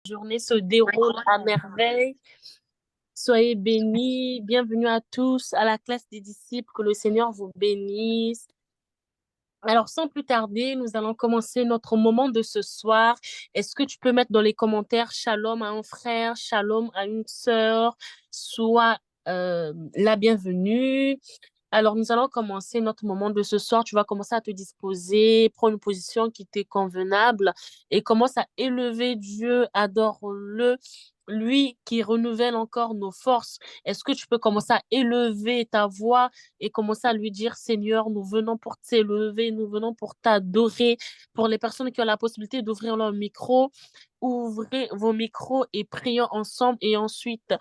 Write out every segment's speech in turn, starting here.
journée se déroule à merveille. Soyez bénis. Bienvenue à tous, à la classe des disciples. Que le Seigneur vous bénisse. Alors, sans plus tarder, nous allons commencer notre moment de ce soir. Est-ce que tu peux mettre dans les commentaires shalom à un frère, shalom à une sœur, soit la bienvenue. Alors, nous allons commencer notre moment de ce soir. Tu vas commencer à te disposer, prendre une position qui t'est convenable et commence à élever Dieu, adore-le, lui qui renouvelle encore nos forces. Est-ce que tu peux commencer à élever ta voix et commencer à lui dire, Seigneur, nous venons pour t'élever, nous venons pour t'adorer. Pour les personnes qui ont la possibilité d'ouvrir leur micro, ouvrez vos micros et prions ensemble et ensuite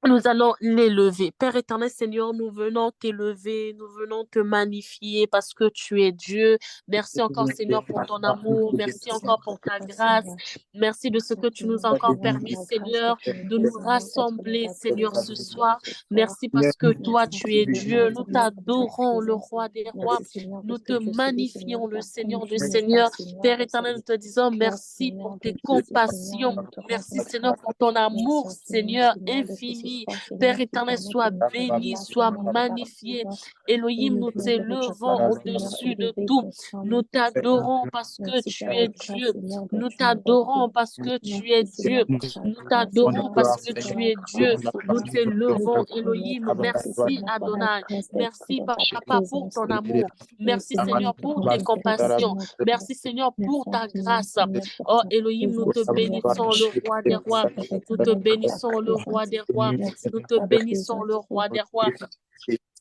nous allons l'élever. Père éternel, Seigneur, nous venons t'élever, nous venons te magnifier parce que tu es Dieu. Merci encore, Seigneur, pour ton amour. Merci encore pour ta grâce. Merci de ce que tu nous as encore permis, Seigneur, de nous rassembler, Seigneur, ce soir. Merci parce que toi, tu es Dieu. Nous t'adorons, le roi des rois. Nous te magnifions, le Seigneur de Seigneur. Père éternel, nous te disons merci pour tes compassions. Merci, Seigneur, pour ton amour, Seigneur, infini. Père éternel, sois béni, sois magnifié. Elohim, nous t'élevons au-dessus de tout. Nous t'adorons parce que tu es Dieu. Nous t'adorons parce que tu es Dieu. Nous t'adorons parce que tu es Dieu. Nous t'élevons, Elohim. Merci, Adonai. Merci, Papa, pour ton amour. Merci, Seigneur, pour tes compassions. Merci, Seigneur, pour ta grâce. Oh, Elohim, nous te bénissons, le roi des rois. Nous te bénissons, le roi des rois. Nous te bénissons, le roi des rois.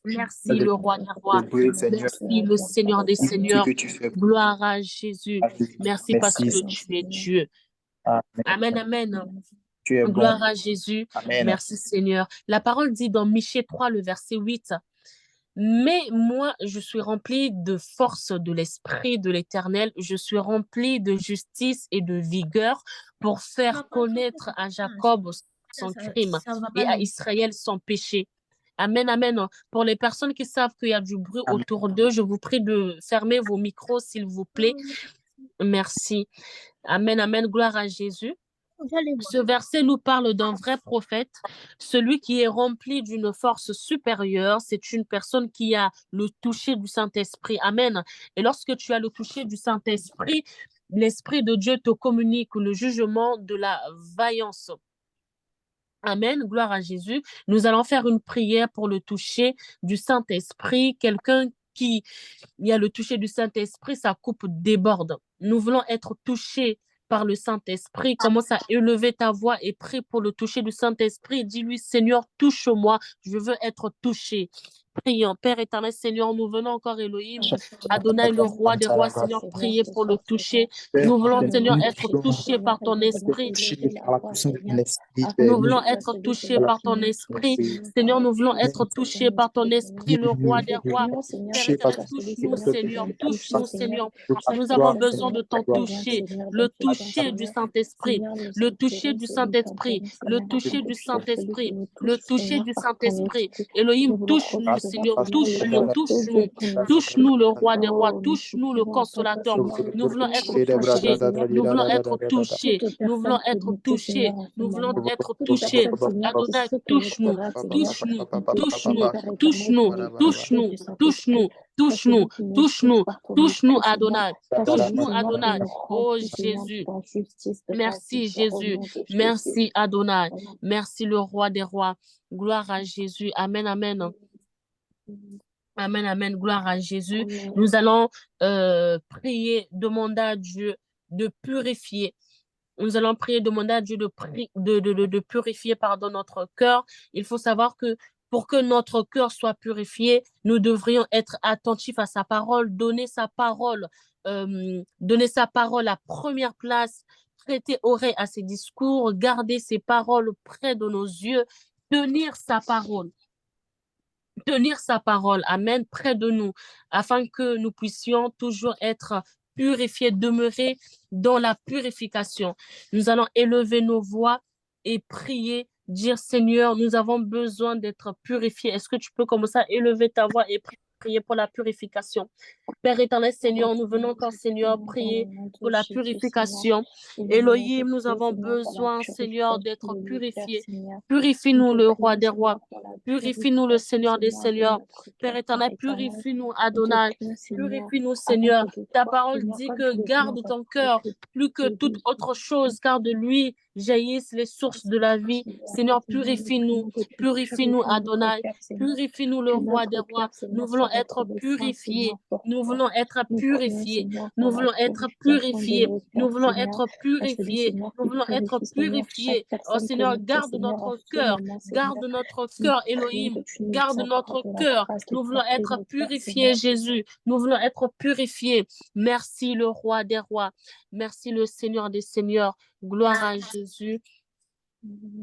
Merci, le roi des rois. Merci, le Seigneur des seigneurs. Gloire à Jésus. Merci parce que tu es Dieu. Amen, amen. Gloire à Jésus. Merci, Seigneur. La parole dit dans Michée 3, le verset 8. Mais moi, je suis rempli de force de l'Esprit de l'Éternel. Je suis rempli de justice et de vigueur pour faire connaître à Jacob son crime et à Israël son péché. Amen, amen. Pour les personnes qui savent qu'il y a du bruit autour d'eux, je vous prie de fermer vos micros, s'il vous plaît. Merci. Amen, amen. Gloire à Jésus. Ce verset nous parle d'un vrai prophète, celui qui est rempli d'une force supérieure. C'est une personne qui a le toucher du Saint-Esprit. Amen. Et lorsque tu as le toucher du Saint-Esprit, l'Esprit de Dieu te communique le jugement de la vaillance. Amen, gloire à Jésus. Nous allons faire une prière pour le toucher du Saint-Esprit. Quelqu'un qui a le toucher du Saint-Esprit, sa coupe déborde. Nous voulons être touchés par le Saint-Esprit. Commence à élever ta voix et prie pour le toucher du Saint-Esprit. Dis-lui, Seigneur, touche-moi. Je veux être touché. Prions. Père éternel, Seigneur, nous venons encore, Elohim, Adonai, le roi des rois, Seigneur, prier pour le toucher. Nous voulons, Seigneur, être touchés par ton esprit. Nous voulons être touchés par ton esprit. Seigneur, nous voulons être touchés par ton esprit, le roi des rois. Père éternel, touche-nous, Seigneur. Touche-nous, Seigneur. Nous avons besoin de ton toucher. Le toucher du Saint-Esprit. Le toucher du Saint-Esprit. Le toucher du Saint-Esprit. Le toucher du Saint-Esprit. Elohim, touche-nous, Seigneur. Touche-nous, touche-nous. Touche-nous, le roi des rois. Touche-nous, le consolateur. Nous voulons être touchés. Nous voulons être touchés. Nous voulons être touchés. Nous voulons être touchés. Adonai, touche-nous, touche-nous, touche-nous, touche-nous, touche-nous, touche-nous, touche-nous, touche-nous, touche-nous, Adonai, touche-nous, Adonai. Oh Jésus, merci Jésus, merci Adonai, merci le roi des rois. Gloire à Jésus. Amen, amen. Amen, amen. Gloire à Jésus. Nous allons prier, demander à Dieu de purifier. Nous allons prier, demander à Dieu de purifier notre cœur. Il faut savoir que pour que notre cœur soit purifié, nous devrions être attentifs à sa parole, donner sa parole à première place, prêter oreille à ses discours, garder ses paroles près de nos yeux, tenir sa parole. Tenir sa parole, amen, près de nous, afin que nous puissions toujours être purifiés, demeurer dans la purification. Nous allons élever nos voix et prier, dire Seigneur, nous avons besoin d'être purifiés. Est-ce que tu peux commencer à élever ta voix et prier pour la purification. Père éternel, Seigneur, nous venons encore, Seigneur, prier pour la purification. Elohim, nous avons besoin, Seigneur, d'être purifiés. Purifie-nous, le roi des rois. Purifie-nous, le Seigneur des seigneurs. Père éternel, purifie-nous, Adonai. Purifie-nous, Seigneur. Ta parole dit que garde ton cœur plus que toute autre chose, car de lui jaillissent les sources de la vie. Seigneur, purifie-nous. Purifie-nous, Adonai. Purifie-nous, le roi des rois. Nous voulons être purifiés. Nous voulons être purifiés. Nous voulons être purifiés. Nous voulons être purifiés. Nous voulons être purifiés. Oh Seigneur, garde notre cœur. Garde notre cœur, Elohim. Garde notre cœur. Nous voulons être purifiés, Jésus. Nous voulons être purifiés. Merci, le roi des rois. Merci, le Seigneur des seigneurs. Gloire à Jésus.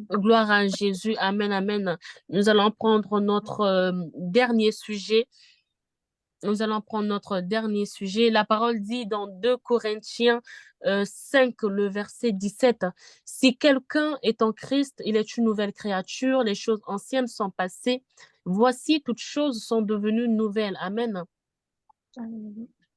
Gloire à Jésus. Amen, amen. Nous allons prendre notre dernier sujet. Nous allons prendre notre dernier sujet. La parole dit dans 2 Corinthiens 5, le verset 17, « Si quelqu'un est en Christ, il est une nouvelle créature, les choses anciennes sont passées. Voici, toutes choses sont devenues nouvelles. » Amen.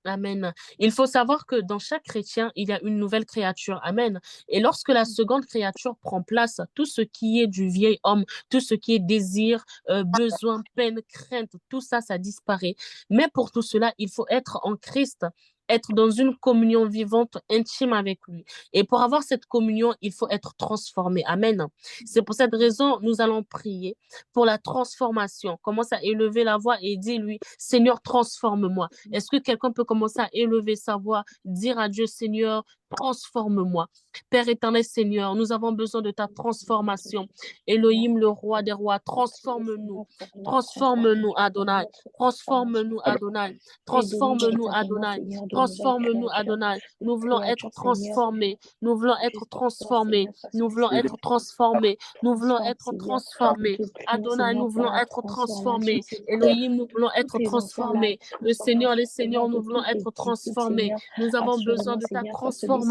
Amen. Il faut savoir que dans chaque chrétien, il y a une nouvelle créature. Amen. Et lorsque la seconde créature prend place, tout ce qui est du vieil homme, tout ce qui est désir, besoin, peine, crainte, tout ça, ça disparaît. Mais pour tout cela, il faut être en Christ, être dans une communion vivante, intime avec lui. Et pour avoir cette communion, il faut être transformé. Amen. C'est pour cette raison, nous allons prier pour la transformation. Commence à élever la voix et dis-lui, Seigneur, transforme-moi. Est-ce que quelqu'un peut commencer à élever sa voix, dire à Dieu, Seigneur, transforme-moi. Père éternel, Seigneur, nous avons besoin de ta transformation. Elohim, le roi des rois, transforme-nous. Transforme-nous, Adonai. Transforme-nous, Adonai. Transforme-nous, Adonai. Transforme-nous, Adonai. Nous voulons être transformés. Nous voulons être transformés. Nous voulons être transformés. Nous voulons être transformés. Adonai, nous voulons être transformés. Elohim, nous voulons être transformés. Le Seigneur, les seigneurs, nous voulons être transformés. Nous avons besoin de ta transformation.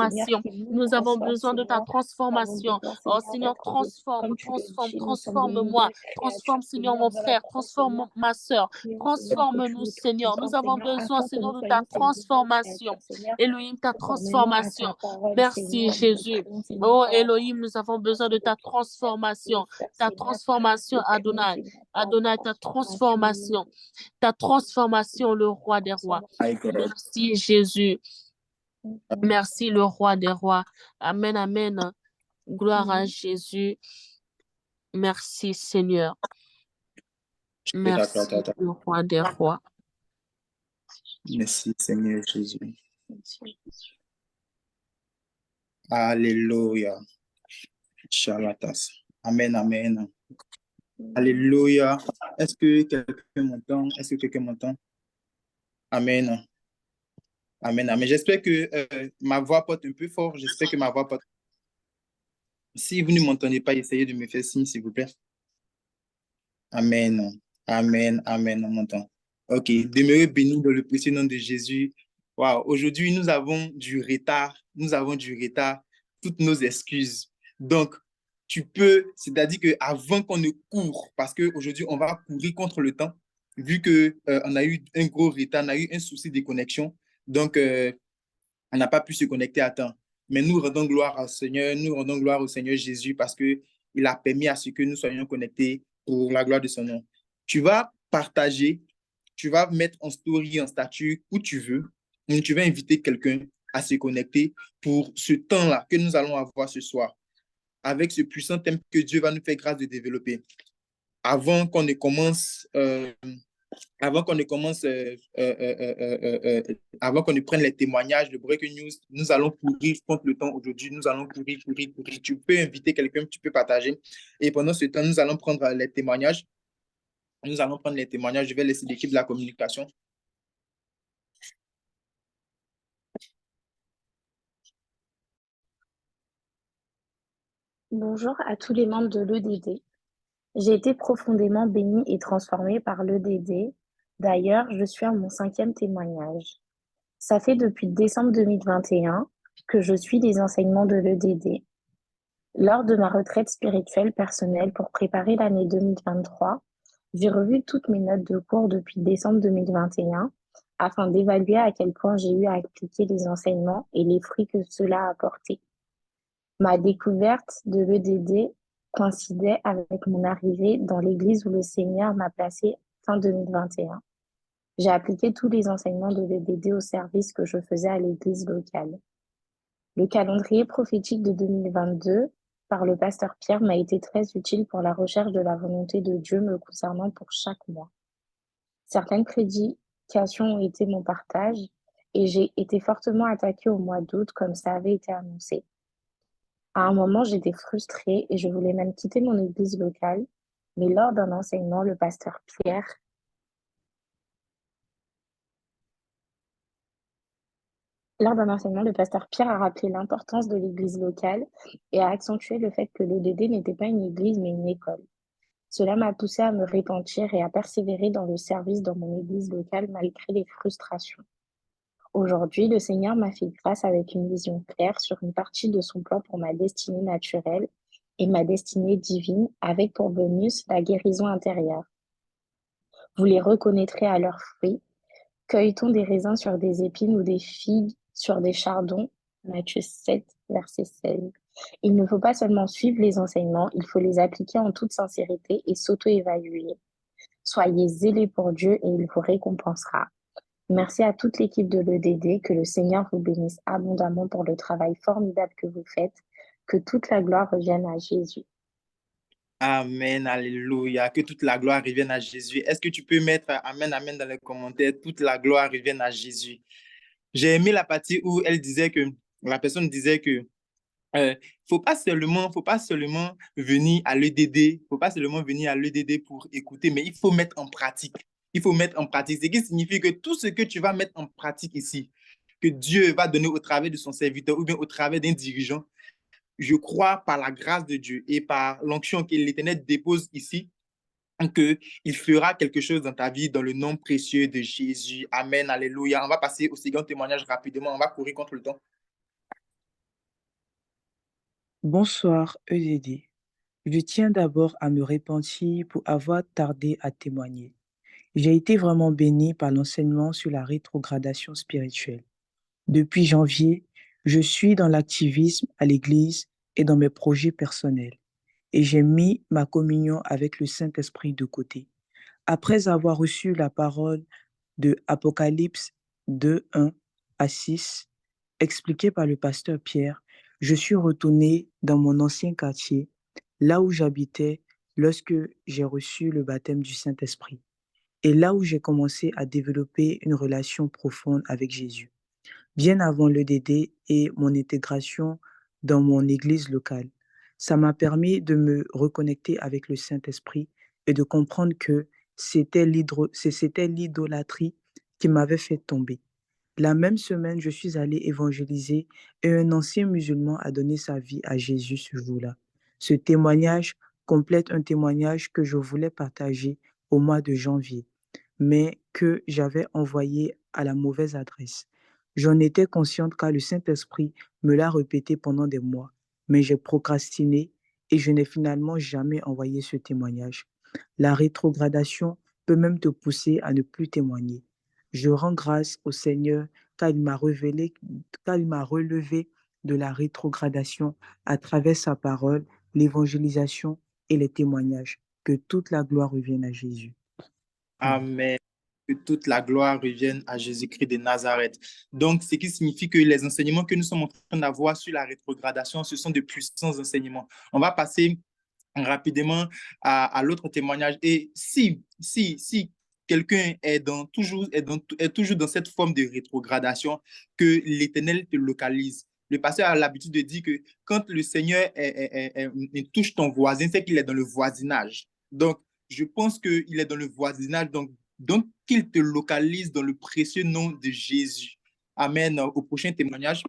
Nous avons besoin de ta transformation. Oh Seigneur, transforme-moi. Transforme, Seigneur, mon frère. Transforme ma soeur. Transforme-nous, Seigneur. Nous avons besoin, Seigneur, de ta transformation. Elohim, ta transformation. Merci, Jésus. Oh Elohim, nous avons besoin de ta transformation. Ta transformation, Adonai. Adonai, ta transformation. Ta transformation, le roi des rois. Merci, Jésus. Merci, le roi des rois. Amen, amen. Gloire à Jésus. Merci, Seigneur. Merci, le roi des rois. Merci, Seigneur Jésus. Alléluia. Chalatas. Amen, amen. Alléluia. Est-ce que quelqu'un m'entend? Est-ce que quelqu'un m'entend? Amen. Amen, amen. J'espère que ma voix porte un peu fort. J'espère que ma voix porte. Si vous ne m'entendez pas, essayez de me faire signe, s'il vous plaît. Amen. Amen. Amen. On m'entend. OK. Demeurez bénis dans le précieux nom de Jésus. Wow. Aujourd'hui, nous avons du retard. Nous avons du retard. Toutes nos excuses. Donc, tu peux, c'est-à-dire qu'avant qu'on ne court, parce qu'aujourd'hui, on va courir contre le temps, vu qu'on a eu un gros retard, on a eu un souci de connexion. Donc, on n'a pas pu se connecter à temps. Mais nous rendons gloire au Seigneur, nous rendons gloire au Seigneur Jésus parce qu'il a permis à ce que nous soyons connectés pour la gloire de son nom. Tu vas partager, tu vas mettre en story, en statut, où tu veux. Tu vas inviter quelqu'un à se connecter pour ce temps-là que nous allons avoir ce soir, avec ce puissant thème que Dieu va nous faire grâce de développer. Avant qu'on ne commence... avant qu'on ne prenne les témoignages de Breaking News, nous allons courir contre le temps aujourd'hui. Nous allons courir. Tu peux inviter quelqu'un, tu peux partager. Et pendant ce temps, nous allons prendre les témoignages. Je vais laisser l'équipe de la communication. Bonjour à tous les membres de l'EDD. J'ai été profondément bénie et transformée par l'EDD. D'ailleurs, je suis à mon 5e témoignage. Ça fait depuis décembre 2021 que je suis les enseignements de l'EDD. Lors de ma retraite spirituelle personnelle pour préparer l'année 2023, J'ai revu toutes mes notes de cours depuis décembre 2021 afin d'évaluer à quel point j'ai eu à appliquer les enseignements et les fruits que cela a apporté. Ma découverte de l'EDD coïncidait avec mon arrivée dans l'église où le Seigneur m'a placée fin 2021. J'ai appliqué tous les enseignements de l'EDD au service que je faisais à l'église locale. Le calendrier prophétique de 2022 par le pasteur Pierre m'a été très utile pour la recherche de la volonté de Dieu me concernant pour chaque mois. Certaines prédications ont été mon partage et j'ai été fortement attaquée au mois d'août comme ça avait été annoncé. À un moment, j'étais frustrée et je voulais même quitter mon église locale, mais lors d'un enseignement, le pasteur Pierre a rappelé l'importance de l'église locale et a accentué le fait que l'EDD n'était pas une église mais une école. Cela m'a poussée à me repentir et à persévérer dans le service dans mon église locale malgré les frustrations. Aujourd'hui, le Seigneur m'a fait grâce avec une vision claire sur une partie de son plan pour ma destinée naturelle et ma destinée divine, avec pour bonus la guérison intérieure. Vous les reconnaîtrez à leurs fruits. Cueille-t-on des raisins sur des épines ou des figues sur des chardons? Matthieu 7, verset 16. Il ne faut pas seulement suivre les enseignements, il faut les appliquer en toute sincérité et s'auto-évaluer. Soyez zélés pour Dieu et il vous récompensera. Merci à toute l'équipe de l'EDD, que le Seigneur vous bénisse abondamment pour le travail formidable que vous faites, que toute la gloire revienne à Jésus. Amen, alléluia. Que toute la gloire revienne à Jésus. Est-ce que tu peux mettre Amen, Amen dans les commentaires? Toute la gloire revienne à Jésus. J'ai aimé la partie où elle disait que, la personne disait que faut pas seulement venir à l'EDD, faut pas seulement venir à l'EDD pour écouter, mais il faut mettre en pratique. Il faut mettre en pratique. Ce qui signifie que tout ce que tu vas mettre en pratique ici, que Dieu va donner au travers de son serviteur ou bien au travers d'un dirigeant, je crois par la grâce de Dieu et par l'onction que l'Éternel dépose ici, qu'il fera quelque chose dans ta vie dans le nom précieux de Jésus. Amen, alléluia. On va passer au second témoignage rapidement. On va courir contre le temps. Bonsoir, EDD. Je tiens d'abord à me repentir pour avoir tardé à témoigner. J'ai été vraiment béni par l'enseignement sur la rétrogradation spirituelle. Depuis janvier, je suis dans l'activisme à l'Église et dans mes projets personnels, et j'ai mis ma communion avec le Saint-Esprit de côté. Après avoir reçu la parole de Apocalypse 2, 1 à 6, expliquée par le pasteur Pierre, je suis retourné dans mon ancien quartier, là où j'habitais lorsque j'ai reçu le baptême du Saint-Esprit, et là où j'ai commencé à développer une relation profonde avec Jésus, bien avant l'EDD et mon intégration dans mon église locale. Ça m'a permis de me reconnecter avec le Saint-Esprit et de comprendre que c'était l'idolâtrie qui m'avait fait tomber. La même semaine, je suis allé évangéliser et un ancien musulman a donné sa vie à Jésus ce jour-là. Ce témoignage complète un témoignage que je voulais partager au mois de janvier, mais que j'avais envoyé à la mauvaise adresse. J'en étais consciente car le Saint-Esprit me l'a répété pendant des mois, mais j'ai procrastiné et je n'ai finalement jamais envoyé ce témoignage. La rétrogradation peut même te pousser à ne plus témoigner. Je rends grâce au Seigneur car il m'a relevé de la rétrogradation à travers sa parole, l'évangélisation et les témoignages. Que toute la gloire revienne à Jésus. Amen. Amen. Que toute la gloire revienne à Jésus-Christ de Nazareth. Donc, ce qui signifie que les enseignements que nous sommes en train d'avoir sur la rétrogradation, ce sont de puissants enseignements. On va passer rapidement à l'autre témoignage. Et si quelqu'un est toujours dans cette forme de rétrogradation, que l'Éternel te localise. Le pasteur a l'habitude de dire que quand le Seigneur touche ton voisin, c'est qu'il est dans le voisinage. Donc, je pense qu'il est dans le voisinage, donc qu'il te localise dans le précieux nom de Jésus. Amen. Au prochain témoignage.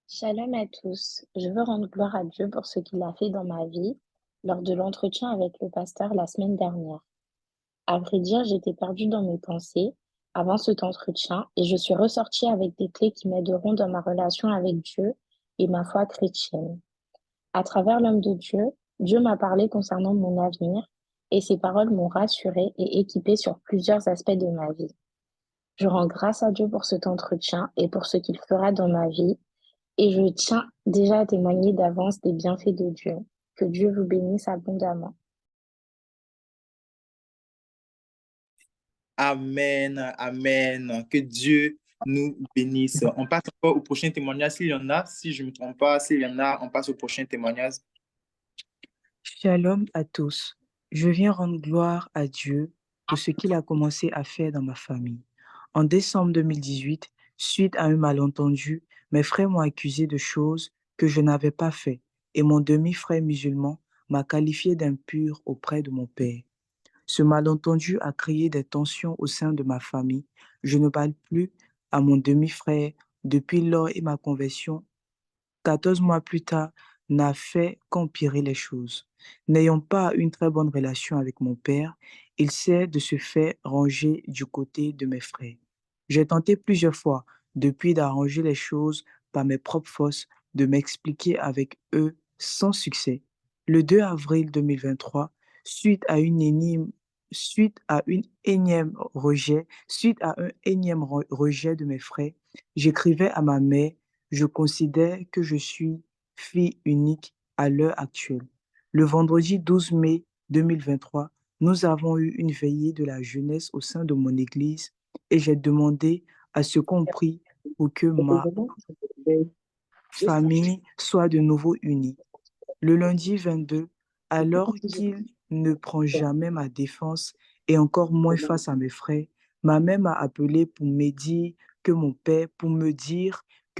Shalom à tous. Je veux rendre gloire à Dieu pour ce qu'il a fait dans ma vie lors de l'entretien avec le pasteur la semaine dernière. À vrai dire, j'étais perdue dans mes pensées avant cet entretien et je suis ressortie avec des clés qui m'aideront dans ma relation avec Dieu et ma foi chrétienne. À travers l'homme de Dieu, Dieu m'a parlé concernant mon avenir et ces paroles m'ont rassurée et équipée sur plusieurs aspects de ma vie. Je rends grâce à Dieu pour cet entretien et pour ce qu'il fera dans ma vie, et je tiens déjà à témoigner d'avance des bienfaits de Dieu. Que Dieu vous bénisse abondamment. Amen, amen. Que Dieu nous bénisse. On passe encore au prochain témoignage s'il y en a. Si je ne me trompe pas, s'il y en a, on passe au prochain témoignage. Shalom à tous. Je viens rendre gloire à Dieu pour ce qu'il a commencé à faire dans ma famille. En décembre 2018, suite à un malentendu, mes frères m'ont accusé de choses que je n'avais pas fait et mon demi-frère musulman m'a qualifié d'impur auprès de mon père. Ce malentendu a créé des tensions au sein de ma famille. Je ne parle plus à mon demi-frère depuis lors et ma conversion 14 mois plus tard, n'a fait qu'empirer les choses. N'ayant pas une très bonne relation avec mon père, il s'est de se faire ranger du côté de mes frères. J'ai tenté plusieurs fois, depuis d'arranger les choses par mes propres forces, de m'expliquer avec eux sans succès. Le 2 avril 2023, suite à un énième rejet de mes frères, j'écrivais à ma mère: je considère que je suis fille unique à l'heure actuelle. Le vendredi 12 mai 2023, nous avons eu une veillée de la jeunesse au sein de mon église et j'ai demandé à ce qu'on prie pour que ma famille soit de nouveau unie. Le lundi 22, alors qu'il ne prend jamais ma défense et encore moins face à mes frères, ma mère m'a appelé pour me dire que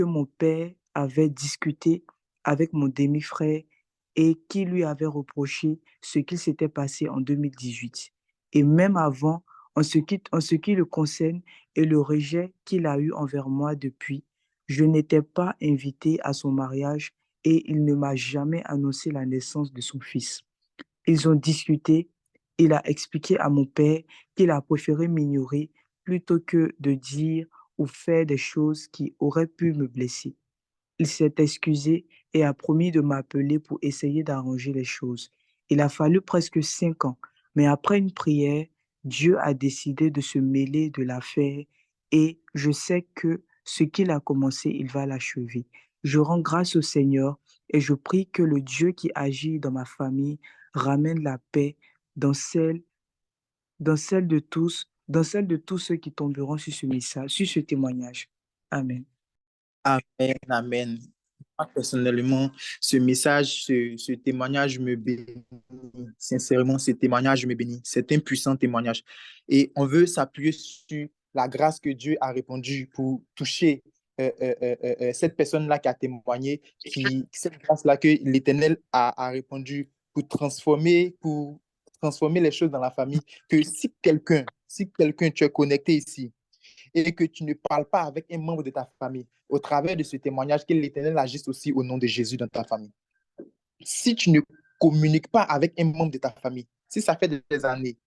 mon père avait discuté avec mon demi-frère et qui lui avait reproché ce qui s'était passé en 2018. Et même avant, en ce qui le concerne et le rejet qu'il a eu envers moi depuis, je n'étais pas invitée à son mariage et il ne m'a jamais annoncé la naissance de son fils. Ils ont discuté, il a expliqué à mon père qu'il a préféré m'ignorer plutôt que de dire ou faire des choses qui auraient pu me blesser. Il s'est excusé et a promis de m'appeler pour essayer d'arranger les choses. Il a fallu presque 5 ans, mais après une prière, Dieu a décidé de se mêler de l'affaire et je sais que ce qu'il a commencé, il va l'achever. Je rends grâce au Seigneur et je prie que le Dieu qui agit dans ma famille ramène la paix dans dans celle de tous ceux qui tomberont sur ce message, sur ce témoignage. Amen. Amen, amen. Moi, personnellement, ce message, ce témoignage me bénit. Sincèrement, ce témoignage me bénit. C'est un puissant témoignage. Et on veut s'appuyer sur la grâce que Dieu a répandue pour toucher cette personne-là qui a témoigné, cette grâce-là que l'Éternel a répandue pour transformer les choses dans la famille. Que si quelqu'un, tu es connecté ici, et que tu ne parles pas avec un membre de ta famille, au travers de ce témoignage, que l'Éternel agisse aussi au nom de Jésus dans ta famille. Si tu ne communiques pas avec un membre de ta famille, si ça fait des années,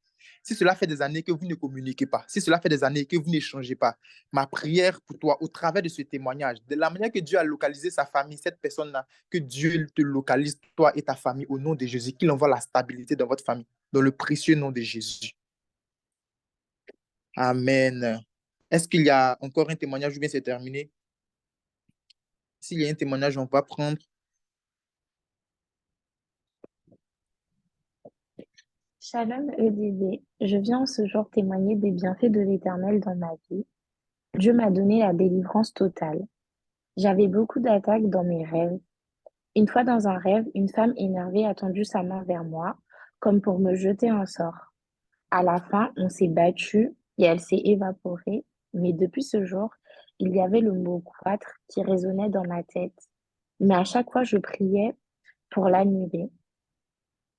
si cela fait des années que vous ne communiquez pas, si cela fait des années que vous n'échangez pas, ma prière pour toi, au travers de ce témoignage, de la manière que Dieu a localisé sa famille, cette personne-là, que Dieu te localise, toi et ta famille, au nom de Jésus, qu'il envoie la stabilité dans votre famille, dans le précieux nom de Jésus. Amen. Est-ce qu'il y a encore un témoignage ou bien c'est terminé? S'il y a un témoignage, on va prendre. Shalom EDD, je viens en ce jour témoigner des bienfaits de l'Éternel dans ma vie. Dieu m'a donné la délivrance totale. J'avais beaucoup d'attaques dans mes rêves. Une fois dans un rêve, une femme énervée a tendu sa main vers moi, comme pour me jeter un sort. À la fin, on s'est battu et elle s'est évaporée, mais depuis ce jour, il y avait le mot croître qui résonnait dans ma tête. Mais à chaque fois, je priais pour l'annuler.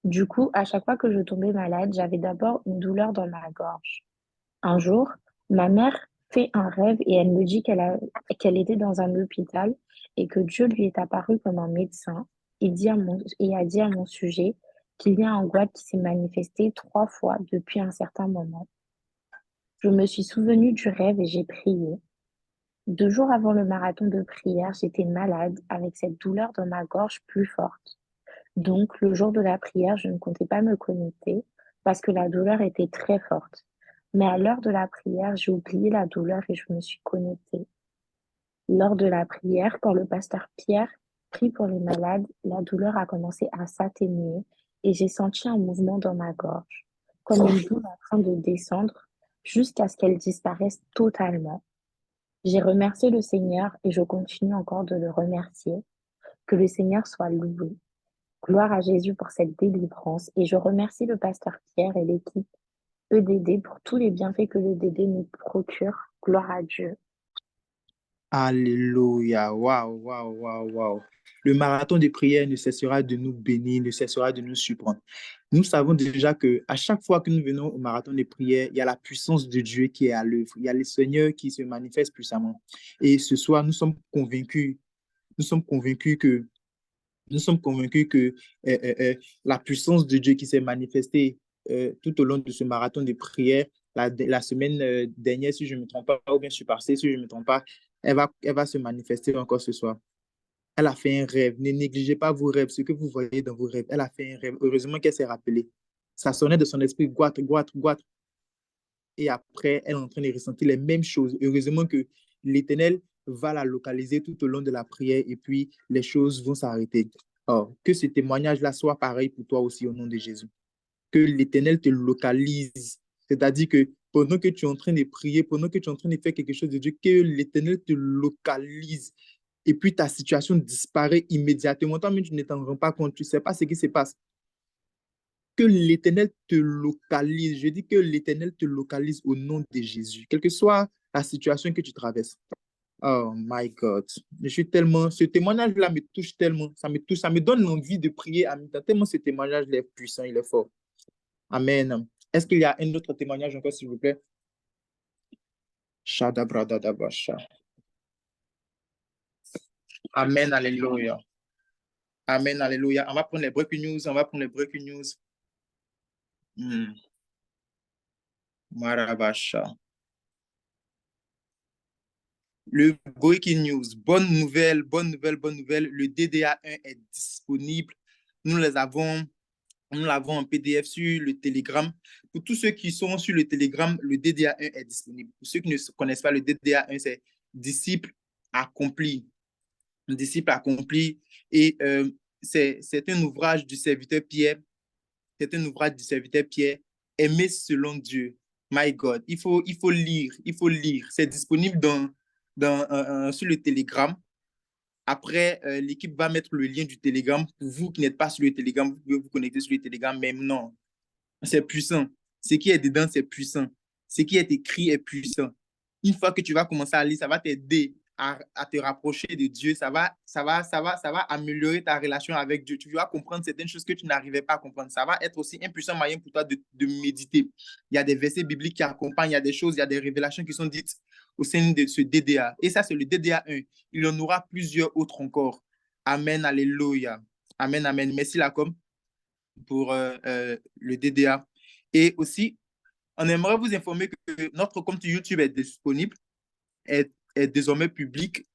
Du coup, à chaque fois que je tombais malade, j'avais d'abord une douleur dans ma gorge. Un jour, ma mère fait un rêve et elle me dit qu'elle était dans un hôpital et que Dieu lui est apparu comme un médecin et a dit à mon sujet qu'il y a un goût qui s'est manifesté 3 fois depuis un certain moment. Je me suis souvenue du rêve et j'ai prié. 2 jours avant le marathon de prière, j'étais malade avec cette douleur dans ma gorge plus forte. Donc, le jour de la prière, je ne comptais pas me connecter parce que la douleur était très forte. Mais à l'heure de la prière, j'ai oublié la douleur et je me suis connectée. Lors de la prière, quand le pasteur Pierre prie pour les malades, la douleur a commencé à s'atténuer et j'ai senti un mouvement dans ma gorge, comme une boule en train de descendre jusqu'à ce qu'elle disparaisse totalement. J'ai remercié le Seigneur et je continue encore de le remercier. Que le Seigneur soit loué. Gloire à Jésus pour cette délivrance et je remercie le pasteur Pierre et l'équipe EDD pour tous les bienfaits que l'EDD nous procure. Gloire à Dieu. Alléluia. Waouh, waouh, waouh, waouh. Le marathon des prières ne cessera de nous bénir, ne cessera de nous surprendre. Nous savons déjà que à chaque fois que nous venons au marathon des prières, il y a la puissance de Dieu qui est à l'œuvre. Il y a le Seigneur qui se manifeste puissamment. Et ce soir, nous sommes convaincus que Nous sommes convaincus que la puissance de Dieu qui s'est manifestée tout au long de ce marathon de prière, la semaine dernière, si je ne me trompe pas, ou bien je suis passé, si je ne me trompe pas, elle va se manifester encore ce soir. Elle a fait un rêve. Ne négligez pas vos rêves, ce que vous voyez dans vos rêves. Elle a fait un rêve. Heureusement qu'elle s'est rappelée. Ça sonnait de son esprit, goitre, goitre, goitre. Et après, elle est en train de ressentir les mêmes choses. Heureusement que l'Éternel va la localiser tout au long de la prière et puis les choses vont s'arrêter. Or, que ce témoignage-là soit pareil pour toi aussi au nom de Jésus. Que l'Éternel te localise. C'est-à-dire que pendant que tu es en train de prier, pendant que tu es en train de faire quelque chose de Dieu, que l'Éternel te localise. Et puis ta situation disparaît immédiatement. Toi-même, tu ne t'en rends pas compte. Tu ne sais pas ce qui se passe. Que l'Éternel te localise. Je dis que l'Éternel te localise au nom de Jésus, quelle que soit la situation que tu traverses. Oh my God. Je suis tellement, ce témoignage-là me touche tellement. Ça me touche, ça me donne l'envie de prier en même temps. Tellement ce témoignage est puissant, il est fort. Amen. Est-ce qu'il y a un autre témoignage encore, s'il vous plaît? Shadabradadabasha. Amen, alléluia. Amen, alléluia. On va prendre les breaking news. On va prendre les breaking news. Marabasha. Le breaking news, bonne nouvelle, bonne nouvelle, bonne nouvelle. Le DDA1 est disponible. Nous l'avons en PDF sur le Telegram. Pour tous ceux qui sont sur le Telegram, le DDA1 est disponible. Pour ceux qui ne connaissent pas, le DDA1, c'est disciple accompli. Disciple accompli. Et c'est un ouvrage du serviteur Pierre. C'est un ouvrage du serviteur Pierre, aimé selon Dieu. My God, il faut lire, il faut lire. C'est disponible sur le Telegram. Après, l'équipe va mettre le lien du Telegram. Pour vous qui n'êtes pas sur le Telegram, vous pouvez vous connecter sur le Telegram, mais non, c'est puissant. Ce qui est dedans, c'est puissant. Ce qui est écrit est puissant. Une fois que tu vas commencer à lire, ça va t'aider à te rapprocher de Dieu. Ça va améliorer ta relation avec Dieu. Tu vas comprendre certaines choses que tu n'arrivais pas à comprendre. Ça va être aussi un puissant moyen pour toi de méditer. Il y a des versets bibliques qui accompagnent, il y a des choses, il y a des révélations qui sont dites au sein de ce DDA. Et ça, c'est le DDA1. Il y en aura plusieurs autres encore. Amen, alléluia. Amen, amen. Merci, Lacom, pour le DDA. Et aussi, on aimerait vous informer que notre compte YouTube est disponible, est désormais public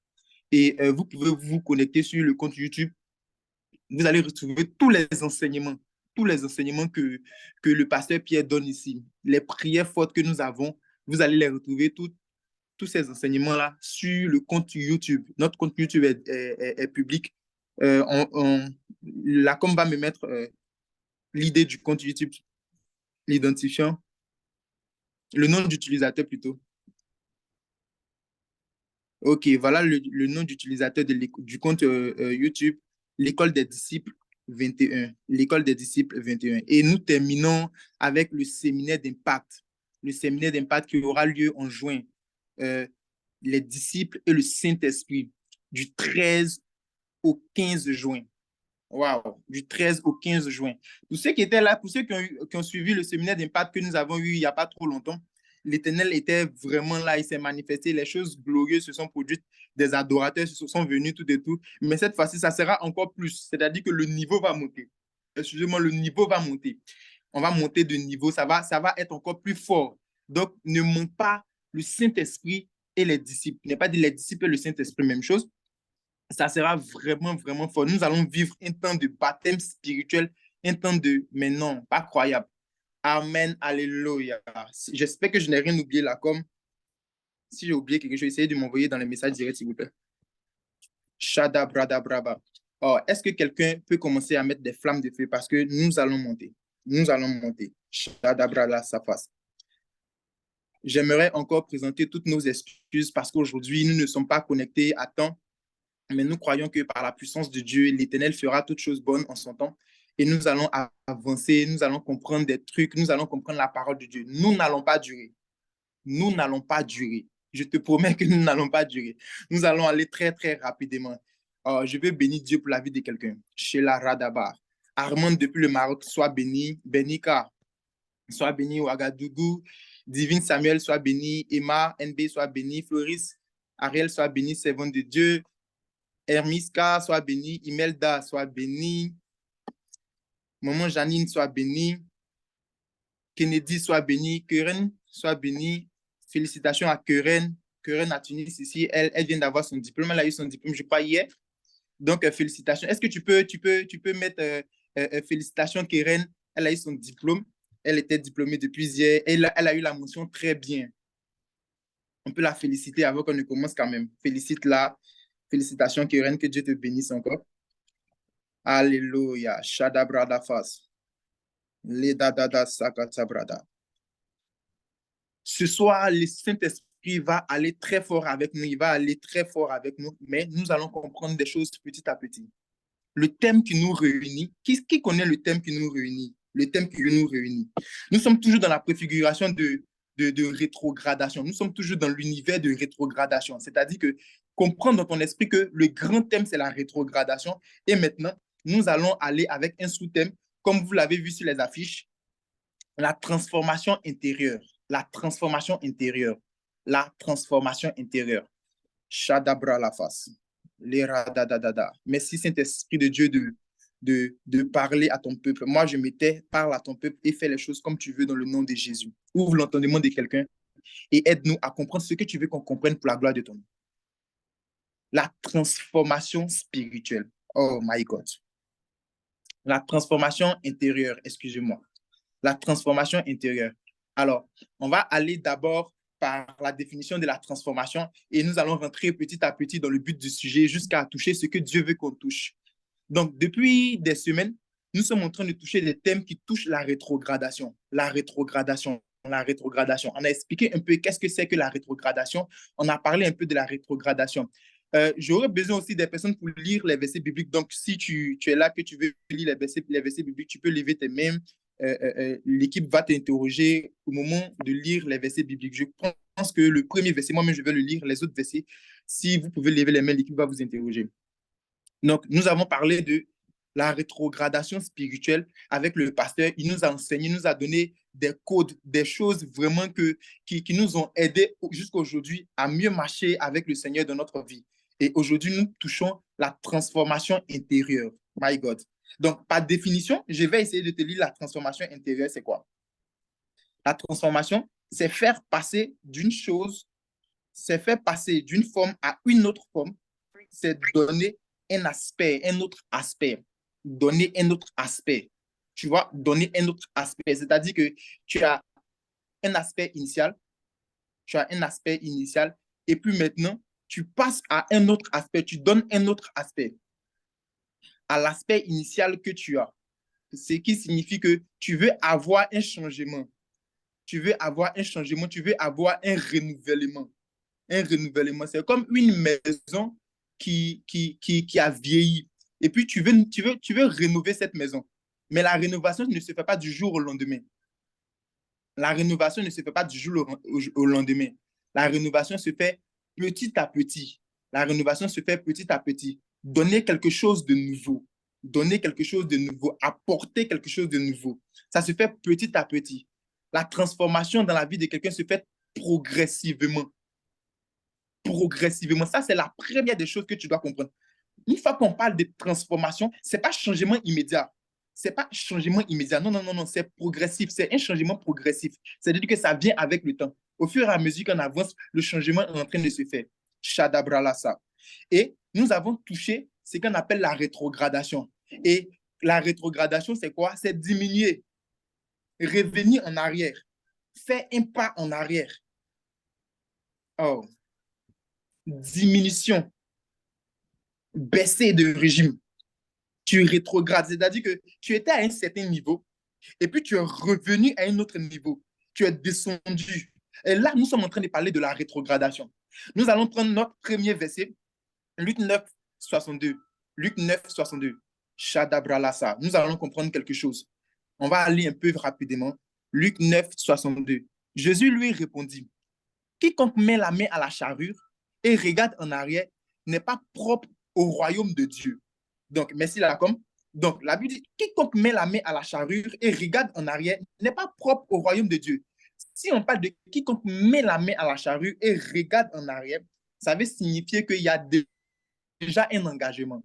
et vous pouvez vous connecter sur le compte YouTube. Vous allez retrouver tous les enseignements que le pasteur Pierre donne ici. Les prières fortes que nous avons, vous allez les retrouver, tous ces enseignements-là sur le compte YouTube. Notre compte YouTube est public. La com va me mettre l'idée du compte YouTube, l'identifiant, le nom d'utilisateur plutôt. Ok, voilà le nom d'utilisateur du compte YouTube, l'école des disciples 21. L'école des disciples 21. Et nous terminons avec le séminaire d'impact. Le séminaire d'impact qui aura lieu en juin. Les disciples et le Saint-Esprit du 13 au 15 juin. Wow, du 13 au 15 juin. Pour ceux qui étaient là, pour ceux qui ont suivi le séminaire d'impact que nous avons eu il n'y a pas trop longtemps, l'Éternel était vraiment là, il s'est manifesté, les choses glorieuses se sont produites, des adorateurs se sont venus tout et tout, mais cette fois-ci, ça sera encore plus, c'est-à-dire que le niveau va monter. Excusez-moi, le niveau va monter. On va monter de niveau, ça va être encore plus fort. Donc, ne manque pas le Saint-Esprit et les disciples. Il n'est pas dit les disciples et le Saint-Esprit, même chose. Ça sera vraiment, vraiment fort. Nous allons vivre un temps de baptême spirituel, un temps de, mais non, pas croyable. Amen, alléluia. J'espère que je n'ai rien oublié là, comme si j'ai oublié quelque chose, essayez de m'envoyer dans les messages directs, s'il vous plaît. Shada brada braba. Oh, est-ce que quelqu'un peut commencer à mettre des flammes de feu parce que nous allons monter. Nous allons monter. Shada brada safas. J'aimerais encore présenter toutes nos excuses parce qu'aujourd'hui, nous ne sommes pas connectés à temps, mais nous croyons que par la puissance de Dieu, l'Éternel fera toutes choses bonnes en son temps et nous allons avancer, nous allons comprendre des trucs, nous allons comprendre la parole de Dieu. Nous n'allons pas durer. Nous n'allons pas durer. Je te promets que nous n'allons pas durer. Nous allons aller très, très rapidement. Je veux bénir Dieu pour la vie de quelqu'un. Sheila Radabar. Armand depuis le Maroc, sois béni. Benika, sois béni. Ouagadougou. Divine Samuel, sois béni. Emma, NB, sois béni. Floris, Ariel, sois béni. Servant de Dieu. Hermiska, sois béni. Imelda, sois béni. Maman Janine, sois béni. Kennedy, sois béni. Keren, sois béni. Félicitations à Keren. Keren à Tunis ici. Elle vient d'avoir son diplôme. Elle a eu son diplôme, je crois, hier. Donc, félicitations. Est-ce que tu peux mettre félicitations, Keren? Elle a eu son diplôme. Elle était diplômée depuis hier. Elle a eu la mention très bien. On peut la féliciter avant qu'on ne commence quand même. Félicite-la. Félicitations, Keren. Que Dieu te bénisse encore. Alléluia. Shadabrada fas. Ledadada sakatabrada. Ce soir, le Saint-Esprit va aller très fort avec nous. Il va aller très fort avec nous, mais nous allons comprendre des choses petit à petit. Le thème qui nous réunit, qui connaît le thème qui nous réunit? Le thème qui nous réunit. Nous sommes toujours dans la préfiguration de rétrogradation. Nous sommes toujours dans l'univers de rétrogradation. C'est-à-dire que comprendre dans ton esprit que le grand thème, c'est la rétrogradation. Et maintenant, nous allons aller avec un sous-thème, comme vous l'avez vu sur les affiches, la transformation intérieure. La transformation intérieure. La transformation intérieure. Shadabra la face. Merci Saint-Esprit de Dieu de parler à ton peuple. Moi, je m'étais, parle à ton peuple et fais les choses comme tu veux dans le nom de Jésus. Ouvre l'entendement de quelqu'un et aide-nous à comprendre ce que tu veux qu'on comprenne pour la gloire de ton nom. La transformation spirituelle. Oh my God. La transformation intérieure, excusez-moi. La transformation intérieure. Alors, on va aller d'abord par la définition de la transformation et nous allons rentrer petit à petit dans le but du sujet jusqu'à toucher ce que Dieu veut qu'on touche. Donc, depuis des semaines, nous sommes en train de toucher des thèmes qui touchent la rétrogradation. La rétrogradation, la rétrogradation. On a expliqué un peu qu'est-ce que c'est que la rétrogradation. On a parlé un peu de la rétrogradation. J'aurais besoin aussi des personnes pour lire les versets bibliques. Donc, si tu es là, que tu veux lire les versets bibliques, tu peux lever tes mains. L'équipe va t'interroger au moment de lire les versets bibliques. Je pense que le premier verset, moi-même, je vais le lire. Les autres versets, si vous pouvez lever les mains, l'équipe va vous interroger. Donc, nous avons parlé de la rétrogradation spirituelle avec le pasteur. Il nous a enseigné, il nous a donné des codes, des choses vraiment qui nous ont aidés jusqu'à aujourd'hui à mieux marcher avec le Seigneur dans notre vie. Et aujourd'hui, nous touchons la transformation intérieure. My God. Donc, par définition, je vais essayer de te lire la transformation intérieure, c'est quoi? La transformation, c'est faire passer d'une chose, c'est faire passer d'une forme à une autre forme, c'est donner un aspect, un autre aspect. Donner un autre aspect. Tu vois, donner un autre aspect. C'est-à-dire que tu as un aspect initial, et puis maintenant, tu passes à un autre aspect, tu donnes un autre aspect à l'aspect initial que tu as. Ce qui signifie que tu veux avoir un changement. Tu veux avoir un changement, tu veux avoir un renouvellement. Un renouvellement, c'est comme une maison qui a vieilli. Et puis, tu veux rénover cette maison. Mais la rénovation ne se fait pas du jour au lendemain. La rénovation ne se fait pas du jour au lendemain. La rénovation se fait petit à petit. La rénovation se fait petit à petit. Donner quelque chose de nouveau. Donner quelque chose de nouveau. Apporter quelque chose de nouveau. Ça se fait petit à petit. La transformation dans la vie de quelqu'un se fait progressivement. Progressivement. Ça, c'est la première des choses que tu dois comprendre. Une fois qu'on parle de transformation, ce n'est pas changement immédiat. Ce n'est pas changement immédiat. Non, non, non, non, c'est progressif. C'est un changement progressif. C'est-à-dire que ça vient avec le temps. Au fur et à mesure qu'on avance, le changement est en train de se faire. Shadabralasa. Et nous avons touché ce qu'on appelle la rétrogradation. Et la rétrogradation, c'est quoi? C'est diminuer. revenir en arrière, faire un pas en arrière. Oh, diminution, baisser de régime. Tu rétrogrades, c'est-à-dire que tu étais à un certain niveau et puis tu es revenu à un autre niveau. Tu es descendu. Et là, nous sommes en train de parler de la rétrogradation. Nous allons prendre notre premier verset, Luc 9, 62. Luc 9, 62. Shadabralasa. Nous allons comprendre quelque chose. On va aller un peu rapidement. Luc 9, 62. Jésus lui répondit, quiconque met la main à la charrue et regarde en arrière n'est pas propre au royaume de Dieu. Donc, merci Lacombe. Donc, la Bible dit, quiconque met la main à la charrue et regarde en arrière n'est pas propre au royaume de Dieu. Si on parle de quiconque met la main à la charrue et regarde en arrière, ça veut signifier qu'il y a déjà un engagement.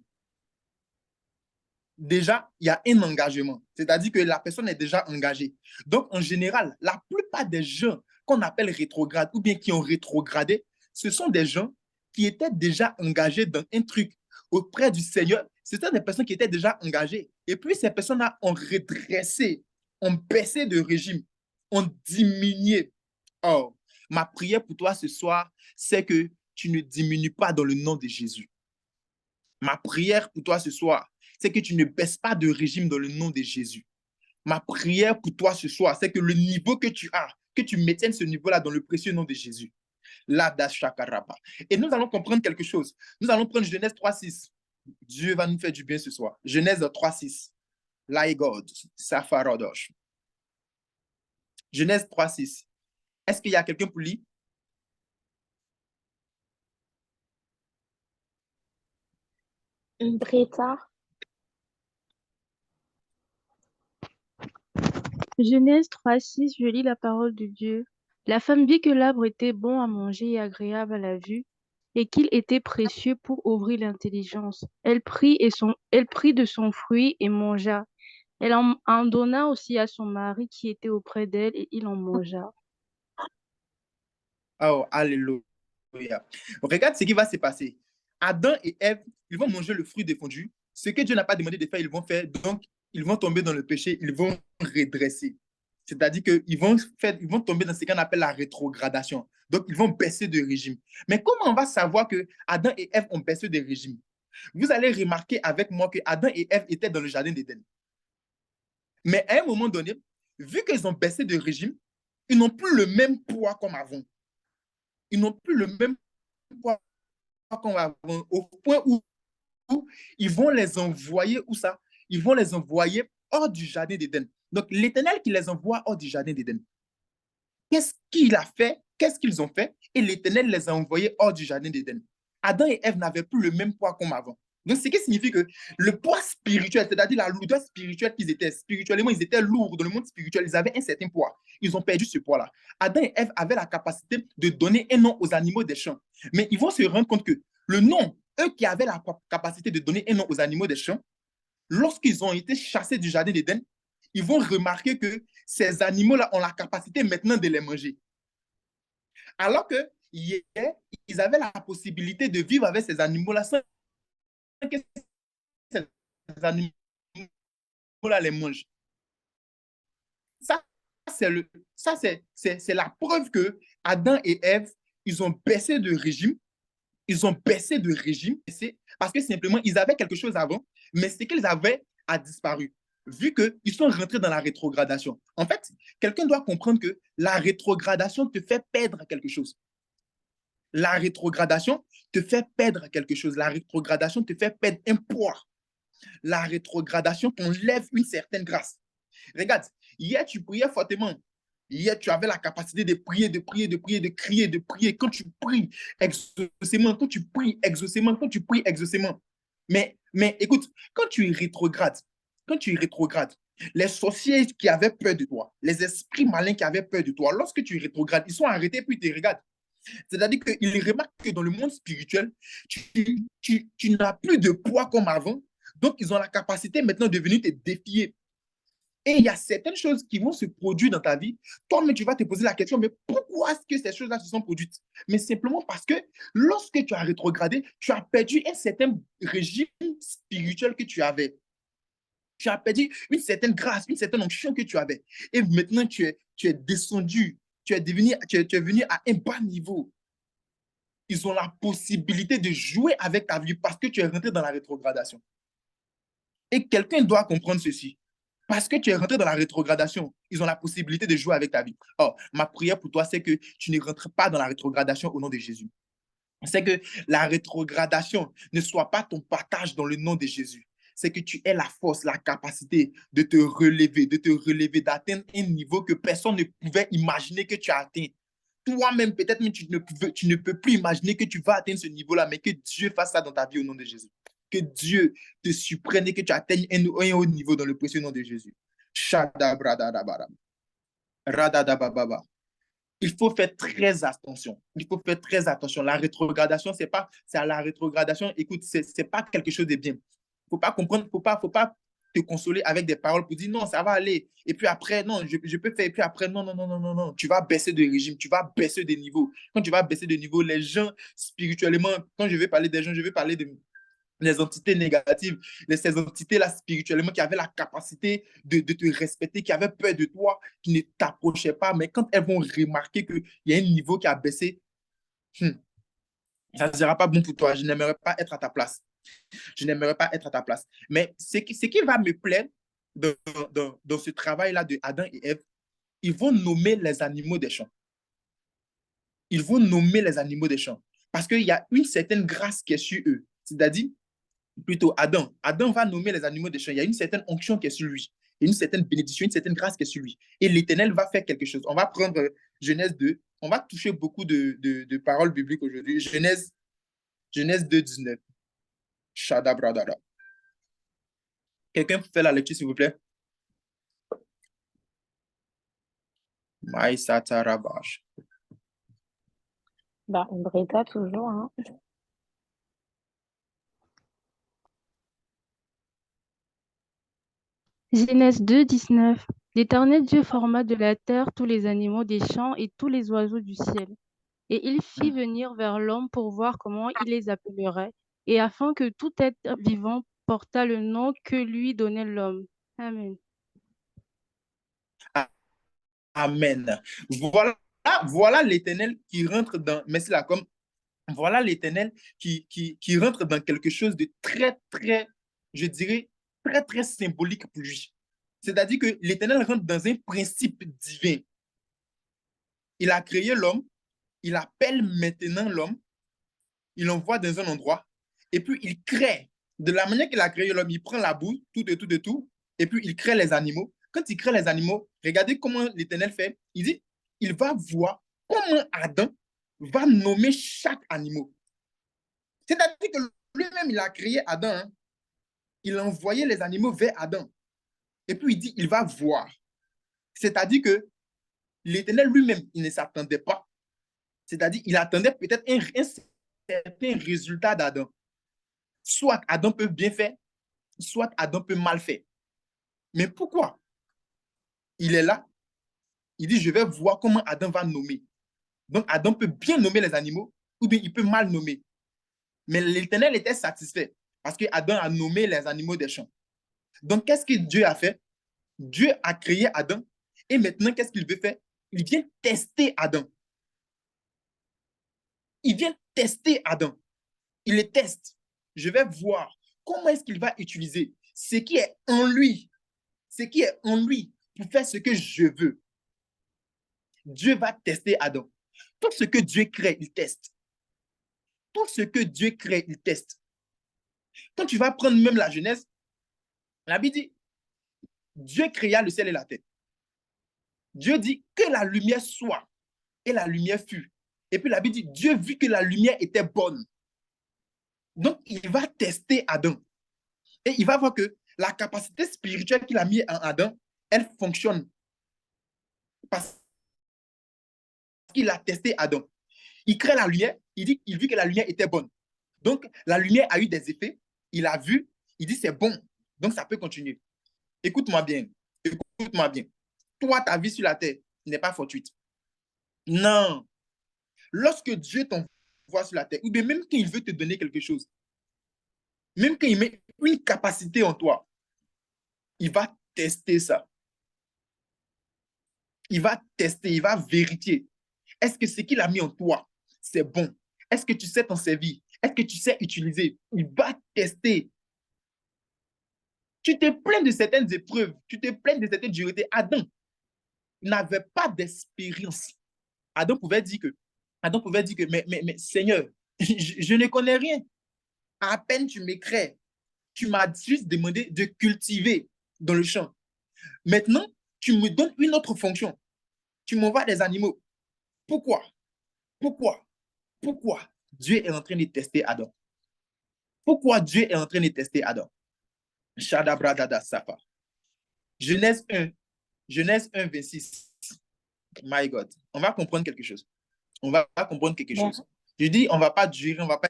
Déjà, il y a un engagement. C'est-à-dire que la personne est déjà engagée. Donc, en général, la plupart des gens qu'on appelle rétrogrades ou bien qui ont rétrogradé, ce sont des gens qui étaient déjà engagés dans un truc auprès du Seigneur. C'était des personnes qui étaient déjà engagées. Et puis, ces personnes-là ont redressé, ont baissé de régime, ont diminué. Or, ma prière pour toi ce soir, c'est que tu ne diminues pas dans le nom de Jésus. Ma prière pour toi ce soir, c'est que tu ne baisses pas de régime dans le nom de Jésus. Ma prière pour toi ce soir, c'est que le niveau que tu as, que tu maintiennes ce niveau-là dans le précieux nom de Jésus. Et nous allons comprendre quelque chose. Nous allons prendre Genèse 3.6. Dieu va nous faire du bien ce soir. Genèse 3.6. Laïgod, Safarodosh. Genèse 3.6. Est-ce qu'il y a quelqu'un pour lire? Breta. Genèse 3:6, je lis la parole de Dieu. La femme vit que l'arbre était bon à manger et agréable à la vue, et qu'il était précieux pour ouvrir l'intelligence. Elle prit de son fruit et mangea. Elle en donna aussi à son mari qui était auprès d'elle, et il en mangea. Oh, alléluia. Regarde ce qui va se passer. Adam et Ève, ils vont manger le fruit défendu. Ce que Dieu n'a pas demandé de faire, ils vont faire. Donc, ils vont tomber dans le péché, ils vont redresser. C'est-à-dire qu'ils vont tomber dans ce qu'on appelle la rétrogradation. Donc, ils vont baisser de régime. Mais comment on va savoir que Adam et Ève ont baissé de régime? Vous allez remarquer avec moi que Adam et Ève étaient dans le jardin d'Éden. Mais à un moment donné, vu qu'ils ont baissé de régime, ils n'ont plus le même poids comme avant. Ils n'ont plus le même poids comme avant, au point où ils vont les envoyer, où ça? Ils vont les envoyer hors du jardin d'Éden. Donc, l'Éternel qui les envoie hors du jardin d'Éden. Qu'est-ce qu'il a fait? Qu'est-ce qu'ils ont fait? Et l'Éternel les a envoyés hors du jardin d'Éden. Adam et Ève n'avaient plus le même poids comme avant. Donc, ce qui signifie que le poids spirituel, c'est-à-dire la lourdeur spirituelle qu'ils étaient, spirituellement, ils étaient lourds dans le monde spirituel, ils avaient un certain poids. Ils ont perdu ce poids-là. Adam et Ève avaient la capacité de donner un nom aux animaux des champs. Mais ils vont se rendre compte que le nom, eux qui avaient la capacité de donner un nom aux animaux des champs, lorsqu'ils ont été chassés du jardin d'Éden, ils vont remarquer que ces animaux-là ont la capacité maintenant de les manger. Alors que hier, ils avaient la possibilité de vivre avec ces animaux-là sans que ces animaux-là les mangent. Ça, c'est la preuve que Adam et Ève, ils ont baissé de régime. Ils ont baissé de régime parce que simplement, ils avaient quelque chose avant, mais ce qu'ils avaient a disparu, vu qu'ils sont rentrés dans la rétrogradation. En fait, quelqu'un doit comprendre que la rétrogradation te fait perdre quelque chose. La rétrogradation te fait perdre quelque chose. La rétrogradation te fait perdre un poids. La rétrogradation t'enlève une certaine grâce. Regarde, hier, tu priais fortement. Hier, tu avais la capacité de prier, de prier, de prier, de crier, de prier. Quand tu pries exaucément, quand tu pries exaucément, quand tu pries exaucément. Mais écoute, quand tu rétrogrades, les sorciers qui avaient peur de toi, les esprits malins qui avaient peur de toi, lorsque tu rétrogrades, ils sont arrêtés puis ils te regardent. C'est-à-dire qu'ils remarquent que dans le monde spirituel, tu n'as plus de poids comme avant. Donc, ils ont la capacité maintenant de venir te défier. Et il y a certaines choses qui vont se produire dans ta vie. Toi-même, tu vas te poser la question, mais pourquoi est-ce que ces choses-là se sont produites? Mais simplement parce que lorsque tu as rétrogradé, tu as perdu un certain régime spirituel que tu avais. Tu as perdu une certaine grâce, une certaine onction que tu avais. Et maintenant, tu es descendu. Tu es venu à un bas niveau. Ils ont la possibilité de jouer avec ta vie parce que tu es rentré dans la rétrogradation. Et quelqu'un doit comprendre ceci. Parce que tu es rentré dans la rétrogradation, ils ont la possibilité de jouer avec ta vie. Or, ma prière pour toi, c'est que tu ne rentres pas dans la rétrogradation au nom de Jésus. C'est que la rétrogradation ne soit pas ton partage dans le nom de Jésus. C'est que tu aies la force, la capacité de te relever, d'atteindre un niveau que personne ne pouvait imaginer que tu as atteint. Toi-même, peut-être même tu ne peux plus imaginer que tu vas atteindre ce niveau-là, mais que Dieu fasse ça dans ta vie au nom de Jésus. Que Dieu te surprenne et que tu atteignes un haut niveau dans le précieux nom de Jésus. Radadababa. Il faut faire très attention. Il faut faire très attention. La rétrogradation, c'est à la rétrogradation. Écoute, c'est pas quelque chose de bien. Faut pas comprendre, faut pas te consoler avec des paroles pour dire non, ça va aller. Et puis après, non, je peux faire. Et puis après, non, non, non, non, non, non. Tu vas baisser de régime, tu vas baisser de niveau. Quand tu vas baisser de niveau, les gens spirituellement, quand je vais parler des gens, je vais parler les entités négatives, ces entités-là spirituellement qui avaient la capacité de te respecter, qui avaient peur de toi, qui ne t'approchaient pas, mais quand elles vont remarquer qu'il y a un niveau qui a baissé, ça ne sera pas bon pour toi. Je n'aimerais pas être à ta place. Je n'aimerais pas être à ta place. Mais ce qui va me plaire dans ce travail-là de Adam et Ève, ils vont nommer les animaux des champs. Ils vont nommer les animaux des champs. Parce qu'il y a une certaine grâce qui est sur eux. C'est-à-dire, plutôt Adam. Adam va nommer les animaux des champs. Il y a une certaine onction qui est sur lui. Il y a une certaine bénédiction, une certaine grâce qui est sur lui. Et l'Éternel va faire quelque chose. On va prendre Genèse 2. On va toucher beaucoup de paroles bibliques aujourd'hui. Genèse 2, 19. Shadabradada. Quelqu'un peut faire la lecture, s'il vous plaît? Maïsatarabash. Breta toujours, hein. Genèse 2, 19. L'Éternel Dieu forma de la terre tous les animaux des champs et tous les oiseaux du ciel. Et il fit venir vers l'homme pour voir comment il les appellerait, et afin que tout être vivant portât le nom que lui donnait l'homme. Amen. Amen. Voilà l'Éternel qui rentre dans, merci là, comme, voilà l'Éternel qui rentre dans quelque chose de très, très, je dirais, très, très symbolique pour lui. C'est-à-dire que l'Éternel rentre dans un principe divin. Il a créé l'homme, il appelle maintenant l'homme, il l'envoie dans un endroit, et puis il crée. De la manière qu'il a créé l'homme, il prend la boue, tout, et puis il crée les animaux. Quand il crée les animaux, regardez comment l'Éternel fait. Il dit, il va voir comment Adam va nommer chaque animal. C'est-à-dire que lui-même, il a créé Adam. Hein. Il a envoyé les animaux vers Adam. Et puis il dit, il va voir. C'est-à-dire que l'Éternel lui-même, il ne s'attendait pas. C'est-à-dire, il attendait peut-être un certain résultat d'Adam. Soit Adam peut bien faire, soit Adam peut mal faire. Mais pourquoi? Il est là. Il dit, je vais voir comment Adam va nommer. Donc, Adam peut bien nommer les animaux ou bien il peut mal nommer. Mais l'Éternel était satisfait parce que Adam a nommé les animaux des champs. Donc, qu'est-ce que Dieu a fait? Dieu a créé Adam et maintenant, qu'est-ce qu'il veut faire? Il vient tester Adam. Il vient tester Adam. Il le teste. Je vais voir comment est-ce qu'il va utiliser ce qui est en lui. Ce qui est en lui pour faire ce que je veux. Dieu va tester Adam. Tout ce que Dieu crée, il teste. Tout ce que Dieu crée, il teste. Quand tu vas prendre même la Genèse, la Bible dit, Dieu créa le ciel et la terre. Dieu dit que la lumière soit, et la lumière fut. Et puis la Bible dit, Dieu vit que la lumière était bonne. Donc, il va tester Adam. Et il va voir que la capacité spirituelle qu'il a mis en Adam, elle fonctionne. Parce qu'il a testé Adam. Il crée la lumière, il vit que la lumière était bonne. Donc, la lumière a eu des effets, il a vu, il dit c'est bon, donc ça peut continuer. Écoute-moi bien, écoute-moi bien. Toi, ta vie sur la terre n'est pas fortuite. Non. Lorsque Dieu t'envoie sur la terre, ou bien même quand il veut te donner quelque chose, même quand il met une capacité en toi, il va tester ça. Il va tester, il va vérifier. Est-ce que ce qu'il a mis en toi, c'est bon? Est-ce que tu sais t'en servir? Est-ce que tu sais utiliser? Il va tester. Tu te plains de certaines épreuves, tu te plains de certaines duretés. Adam n'avait pas d'expérience. Adam pouvait dire que mais Seigneur, je ne connais rien. À peine tu m'écris, tu m'as juste demandé de cultiver dans le champ. Maintenant, tu me donnes une autre fonction. Tu m'envoies des animaux. Pourquoi? Pourquoi? Pourquoi Dieu est en train de tester Adam? Pourquoi Dieu est en train de tester Adam? Shadabradada Safa. Genèse 1, Genèse 1, 26. My God, on va comprendre quelque chose. On va comprendre quelque chose. Je dis, on ne va pas durer, on va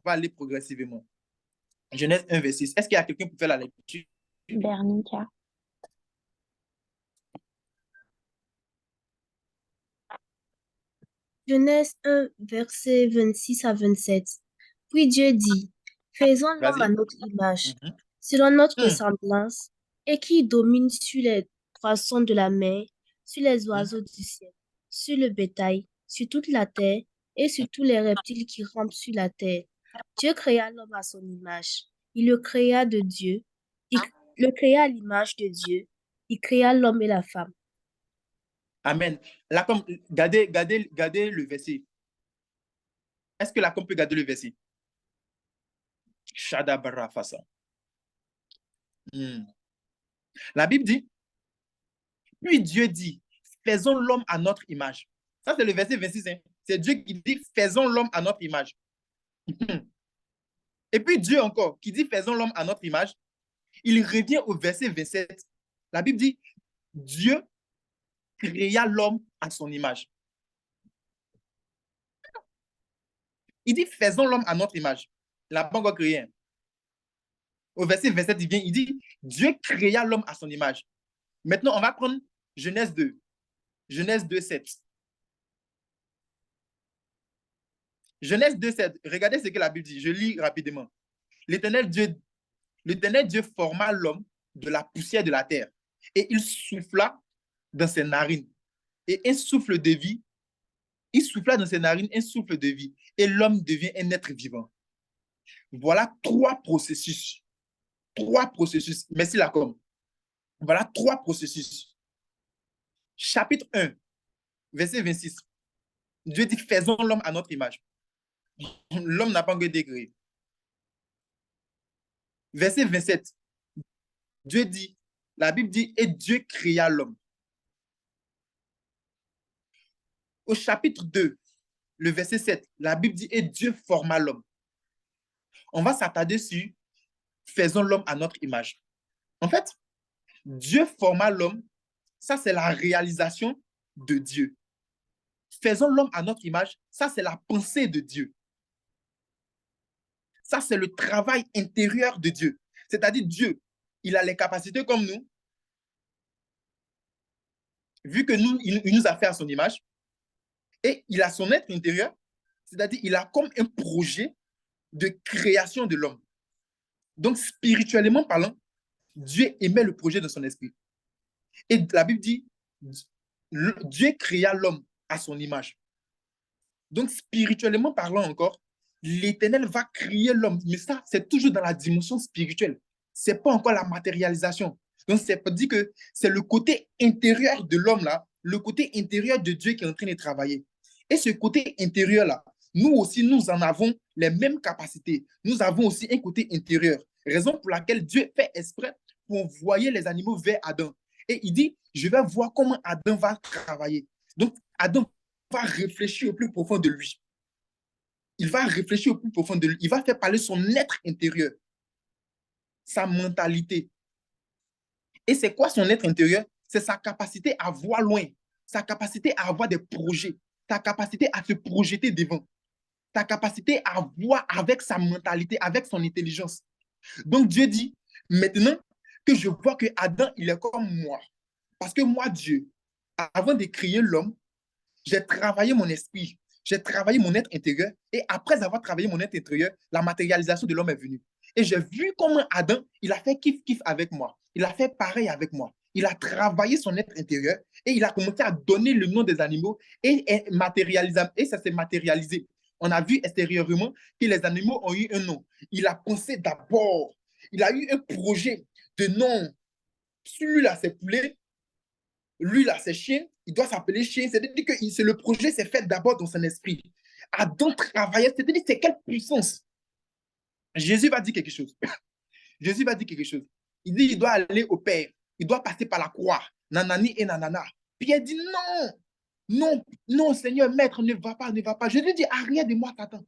aller progressivement. Genèse 1, 26. Est-ce qu'il y a quelqu'un pour faire la lecture? Bernica. Genèse 1, versets 26 à 27. Puis Dieu dit, faisons l'homme à Vas-y. notre image, selon notre ressemblance, et qui domine sur les poissons de la mer, sur les oiseaux du ciel, sur le bétail, sur toute la terre, et sur tous les reptiles qui rampent sur la terre. Dieu créa l'homme à son image. Il le créa de Dieu. Il le créa à l'image de Dieu. Il créa l'homme et la femme. Amen. Là, comme, gardez le verset. Est-ce que la com peut garder le verset? Shadabara Fasa. La Bible dit, puis Dieu dit, faisons l'homme à notre image. Ça, c'est le verset 26. Hein. C'est Dieu qui dit, faisons l'homme à notre image. Et puis Dieu encore, qui dit, faisons l'homme à notre image, il revient au verset 27. La Bible dit, Dieu créa l'homme à son image. Il dit, faisons l'homme à notre image. Il n'a pas encore créé. Au verset 27, il vient, il dit, Dieu créa l'homme à son image. Maintenant, on va prendre Genèse 2. Genèse 2, 7. Genèse 2, 7. Regardez ce que la Bible dit. Je lis rapidement. L'Éternel Dieu forma l'homme de la poussière de la terre et il souffla dans ses narines. Et un souffle de vie, il souffla dans ses narines un souffle de vie et l'homme devient un être vivant. Voilà trois processus. Merci la com. Voilà trois processus. Chapitre 1, verset 26. Dieu dit, faisons l'homme à notre image. L'homme n'a pas encore été créé. Verset 27. Dieu dit, la Bible dit, et Dieu créa l'homme. Au chapitre 2, le verset 7, la Bible dit, et Dieu forma l'homme. On va s'attarder sur, faisons l'homme à notre image. En fait, Dieu forma l'homme, ça c'est la réalisation de Dieu. Faisons l'homme à notre image, ça c'est la pensée de Dieu. Ça c'est le travail intérieur de Dieu. C'est-à-dire Dieu, il a les capacités comme nous, vu que nous, il nous a fait à son image, et il a son être intérieur, c'est-à-dire il a comme un projet de création de l'homme. Donc, spirituellement parlant, Dieu émet le projet de son esprit. Et la Bible dit, Dieu créa l'homme à son image. Donc, spirituellement parlant encore, l'Éternel va créer l'homme. Mais ça, c'est toujours dans la dimension spirituelle. Ce n'est pas encore la matérialisation. Donc, c'est pour dire que c'est le côté intérieur de l'homme, là, le côté intérieur de Dieu qui est en train de travailler. Et ce côté intérieur-là, nous aussi, nous en avons les mêmes capacités. Nous avons aussi un côté intérieur. Raison pour laquelle Dieu fait exprès pour envoyer les animaux vers Adam. Et il dit, je vais voir comment Adam va travailler. Donc, Adam va réfléchir au plus profond de lui. Il va réfléchir au plus profond de lui. Il va faire parler son être intérieur, sa mentalité. Et c'est quoi son être intérieur? C'est sa capacité à voir loin, sa capacité à avoir des projets, sa capacité à se projeter devant, ta capacité à voir avec sa mentalité, avec son intelligence. Donc Dieu dit, maintenant que je vois que Adam, il est comme moi, parce que moi, Dieu, avant de créer l'homme, j'ai travaillé mon esprit, j'ai travaillé mon être intérieur, et après avoir travaillé mon être intérieur, la matérialisation de l'homme est venue. Et j'ai vu comment Adam, il a fait kiff-kiff avec moi. Il a fait pareil avec moi. Il a travaillé son être intérieur et il a commencé à donner le nom des animaux et ça s'est matérialisé. On a vu extérieurement que les animaux ont eu un nom. Il a pensé d'abord. Il a eu un projet de nom. Celui-là, c'est poulet. Lui, là, c'est chien. Il doit s'appeler chien. C'est-à-dire que le projet s'est fait d'abord dans son esprit. Adam travaillait. C'est-à-dire, c'est quelle puissance. Jésus va dire quelque chose. Jésus va dire quelque chose. Il dit, il doit aller au Père. Il doit passer par la croix. Nanani et nanana. Pierre dit, non, non, non, Seigneur, maître, ne va pas, ne va pas. Je lui dis, arrière de moi, Satan.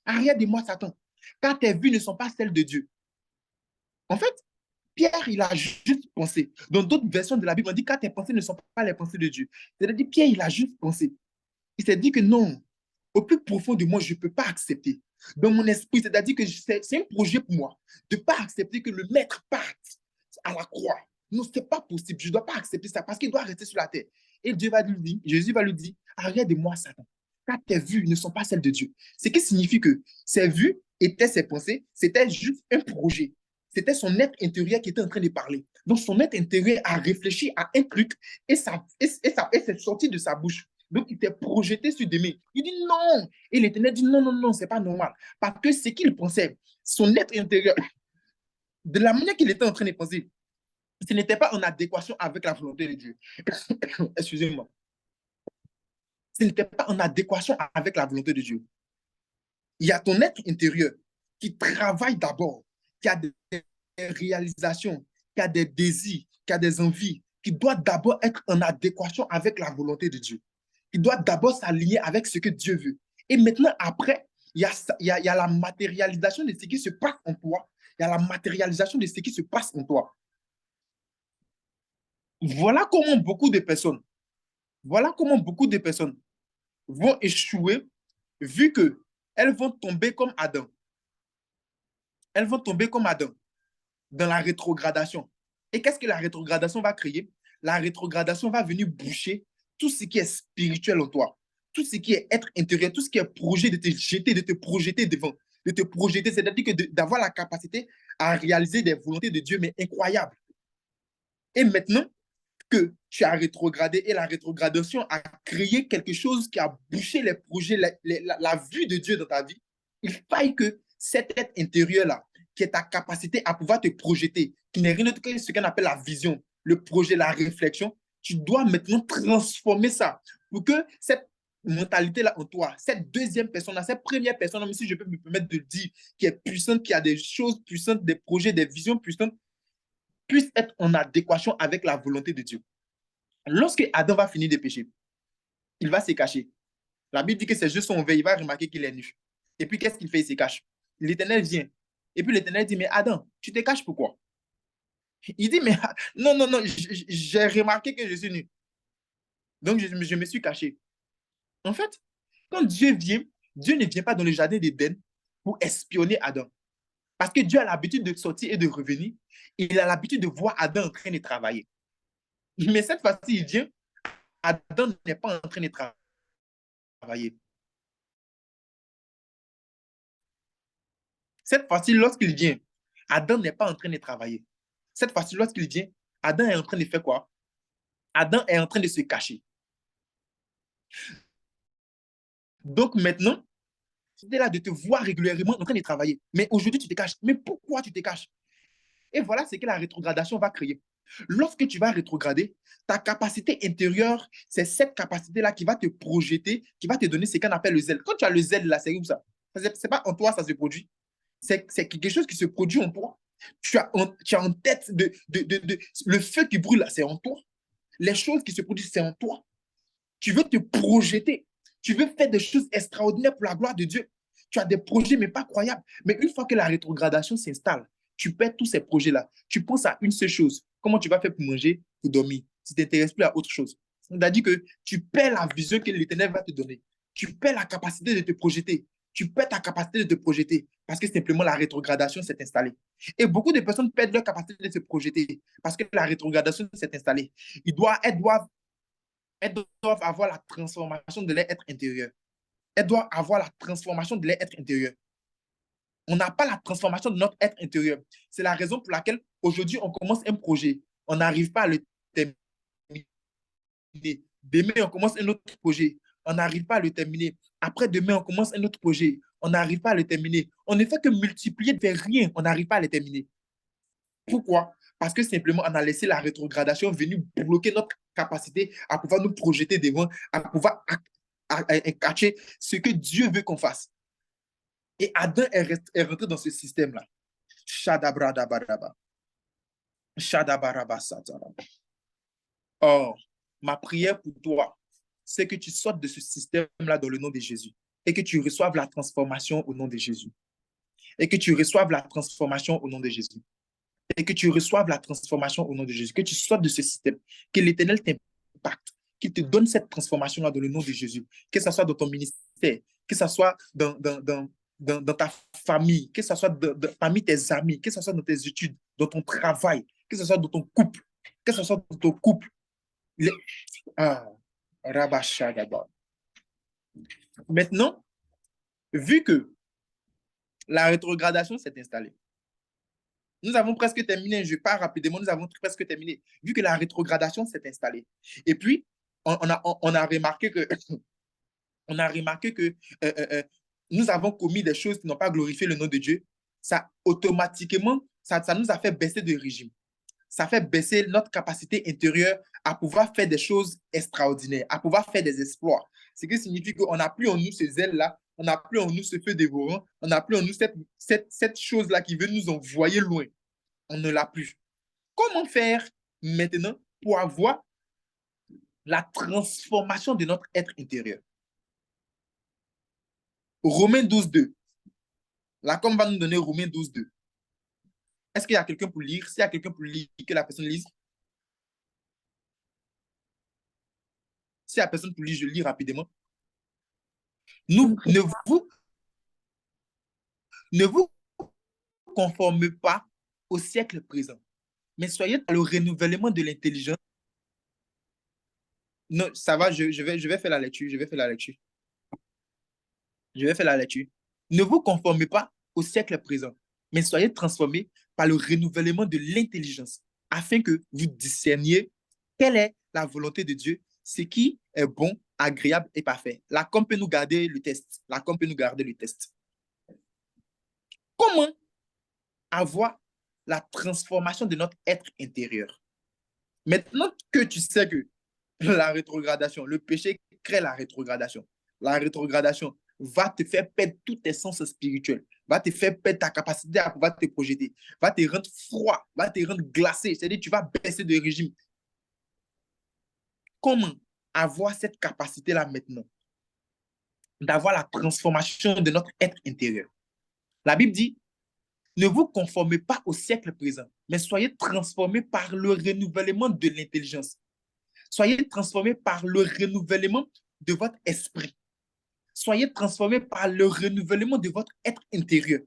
Arrière de moi, Satan. Car tes vues ne sont pas celles de Dieu. En fait, Pierre, il a juste pensé. Dans d'autres versions de la Bible, on dit, car tes pensées ne sont pas les pensées de Dieu. C'est-à-dire, Pierre, il a juste pensé. Il s'est dit que non, au plus profond de moi, je ne peux pas accepter. Dans mon esprit, c'est-à-dire que c'est un projet pour moi de ne pas accepter que le maître parte à la croix. Non, ce n'est pas possible. Je ne dois pas accepter ça parce qu'il doit rester sur la terre. Et Dieu va lui dire, Jésus va lui dire, arrête de moi, Satan, car tes vues ne sont pas celles de Dieu. Ce qui signifie que ses vues étaient ses pensées, c'était juste un projet. C'était son être intérieur qui était en train de parler. Donc, son être intérieur a réfléchi à un truc et c'est sorti de sa bouche. Donc, il était projeté sur demain. Il dit non. Et l'Éternel dit non, non, non, c'est pas normal. Parce que ce qu'il pensait, son être intérieur, de la manière qu'il était en train de penser, ce n'était pas en adéquation avec la volonté de Dieu. Excusez-moi. Ce n'était pas en adéquation avec la volonté de Dieu. Il y a ton être intérieur qui travaille d'abord, qui a des réalisations, qui a des désirs, qui a des envies, qui doit d'abord être en adéquation avec la volonté de Dieu. Il doit d'abord s'aligner avec ce que Dieu veut. Et maintenant, après, il y a la matérialisation de ce qui se passe en toi. Il y a la matérialisation de ce qui se passe en toi. Voilà comment beaucoup de personnes vont échouer vu qu'elles vont tomber comme Adam. Elles vont tomber comme Adam dans la rétrogradation. Et qu'est-ce que la rétrogradation va créer? La rétrogradation va venir boucher tout ce qui est spirituel en toi, tout ce qui est être intérieur, tout ce qui est projet de te jeter, de te projeter devant, de te projeter, c'est-à-dire que d'avoir la capacité à réaliser des volontés de Dieu, mais incroyables. Et maintenant que tu as rétrogradé et la rétrogradation a créé quelque chose qui a bouché les projets, la vue de Dieu dans ta vie, il faille que cet être intérieur-là, qui est ta capacité à pouvoir te projeter, qui n'est rien d'autre que ce qu'on appelle la vision, le projet, la réflexion, tu dois maintenant transformer ça pour que cette mentalité-là en toi, cette deuxième personne-là, cette première personne, même si je peux me permettre de dire, qui est puissante, qui a des choses puissantes, des projets, des visions puissantes, puisse être en adéquation avec la volonté de Dieu. Lorsque Adam va finir de pécher, il va se cacher. La Bible dit que ses yeux sont ouverts, il va remarquer qu'il est nu. Et puis, qu'est-ce qu'il fait? Il se cache. L'Éternel vient. Et puis, l'Éternel dit, mais Adam, tu te caches pourquoi? Il dit, mais non, non, non, j'ai remarqué que je suis nu. Donc, je me suis caché. En fait, quand Dieu vient, Dieu ne vient pas dans le jardin d'Éden pour espionner Adam. Parce que Dieu a l'habitude de sortir et de revenir. Il a l'habitude de voir Adam en train de travailler. Mais cette fois-ci, il vient, Adam n'est pas en train de travailler. Cette fois-ci, lorsqu'il vient, Adam n'est pas en train de travailler. Cette fois-ci, lorsqu'il vient, Adam est en train de faire quoi? Adam est en train de se cacher. Donc maintenant, c'est là de te voir régulièrement en train de travailler. Mais aujourd'hui, tu te caches. Mais pourquoi tu te caches? Et voilà ce que la rétrogradation va créer. Lorsque tu vas rétrograder, ta capacité intérieure, c'est cette capacité-là qui va te projeter, qui va te donner ce qu'on appelle le zèle. Quand tu as le zèle, là, c'est où ça? C'est pas en toi, ça se produit. C'est quelque chose qui se produit en toi. Tu as en tête le feu qui brûle, là, c'est en toi. Les choses qui se produisent, c'est en toi. Tu veux te projeter. Tu veux faire des choses extraordinaires pour la gloire de Dieu. Tu as des projets, mais pas croyables. Mais une fois que la rétrogradation s'installe, tu perds tous ces projets-là. Tu penses à une seule chose. Comment tu vas faire pour manger, pour dormir. Tu ne t'intéresses plus à autre chose. C'est-à-dire que tu perds la vision que l'Éternel va te donner. Tu perds la capacité de te projeter. Tu perds ta capacité de te projeter parce que simplement la rétrogradation s'est installée. Et beaucoup de personnes perdent leur capacité de se projeter parce que la rétrogradation s'est installée. Elles doivent avoir la transformation de leur être intérieur. Elles doivent avoir la transformation de leur être intérieur. On n'a pas la transformation de notre être intérieur. C'est la raison pour laquelle aujourd'hui, on commence un projet. On n'arrive pas à le terminer. Demain, on commence un autre projet. On n'arrive pas à le terminer. Après demain, on commence un autre projet. On n'arrive pas à le terminer. On ne fait que multiplier de rien. On n'arrive pas à le terminer. Pourquoi? Parce que simplement, on a laissé la rétrogradation venir bloquer notre capacité à pouvoir nous projeter devant, à pouvoir catcher ce que Dieu veut qu'on fasse. Et Adam est rentré dans ce système-là. Shadabradabadaba. Shadabarabasatara. Or, ma prière pour toi, c'est que tu sortes de ce système-là dans le nom de Jésus et que tu reçoives la transformation au nom de Jésus. Et que tu reçoives la transformation au nom de Jésus. Et que tu reçoives la transformation au nom de Jésus. Que tu sortes de ce système. Que l'Éternel t'impacte. Qu'il te donne cette transformation-là dans le nom de Jésus. Que ce soit dans ton ministère, que ce soit dans ta famille, que ce soit parmi tes amis, que ce soit dans tes études, dans ton travail, que ce soit dans ton couple, que ce soit dans ton couple. Maintenant, vu que la rétrogradation s'est installée, nous avons presque terminé, je pars rapidement, nous avons presque terminé, vu que la rétrogradation s'est installée. Et puis, on a remarqué que, nous avons commis des choses qui n'ont pas glorifié le nom de Dieu. Ça, automatiquement, ça nous a fait baisser de régime. Ça fait baisser notre capacité intérieure à pouvoir faire des choses extraordinaires, à pouvoir faire des exploits. Ce qui signifie qu'on n'a plus en nous ces ailes-là, on n'a plus en nous ce feu dévorant, on n'a plus en nous cette chose-là qui veut nous envoyer loin. On ne l'a plus. Comment faire maintenant pour avoir la transformation de notre être intérieur? Romains 12.2. La com va nous donner Romains 12.2. Est-ce qu'il y a quelqu'un pour lire? S'il y a quelqu'un pour lire, que la personne lise. S'il y a personne pour lire, je lis rapidement. Ne vous conformez pas au siècle présent, mais soyez dans le renouvellement de l'intelligence. Non, ça va, je vais faire la lecture. Je vais faire la lecture. Ne vous conformez pas au siècle présent, mais soyez transformés par le renouvellement de l'intelligence, afin que vous discerniez quelle est la volonté de Dieu, ce qui est bon, agréable et parfait. La com peut nous garder le test. Comment avoir la transformation de notre être intérieur? Maintenant que tu sais que la rétrogradation, le péché crée la rétrogradation va te faire perdre tous tes sens spirituels, va te faire perdre ta capacité à pouvoir te projeter, va te rendre froid, va te rendre glacé, c'est-à-dire tu vas baisser de régime. Comment avoir cette capacité-là maintenant d'avoir la transformation de notre être intérieur? La Bible dit, ne vous conformez pas au siècle présent, mais soyez transformés par le renouvellement de l'intelligence. Soyez transformés par le renouvellement de votre esprit. Soyez transformés par le renouvellement de votre être intérieur.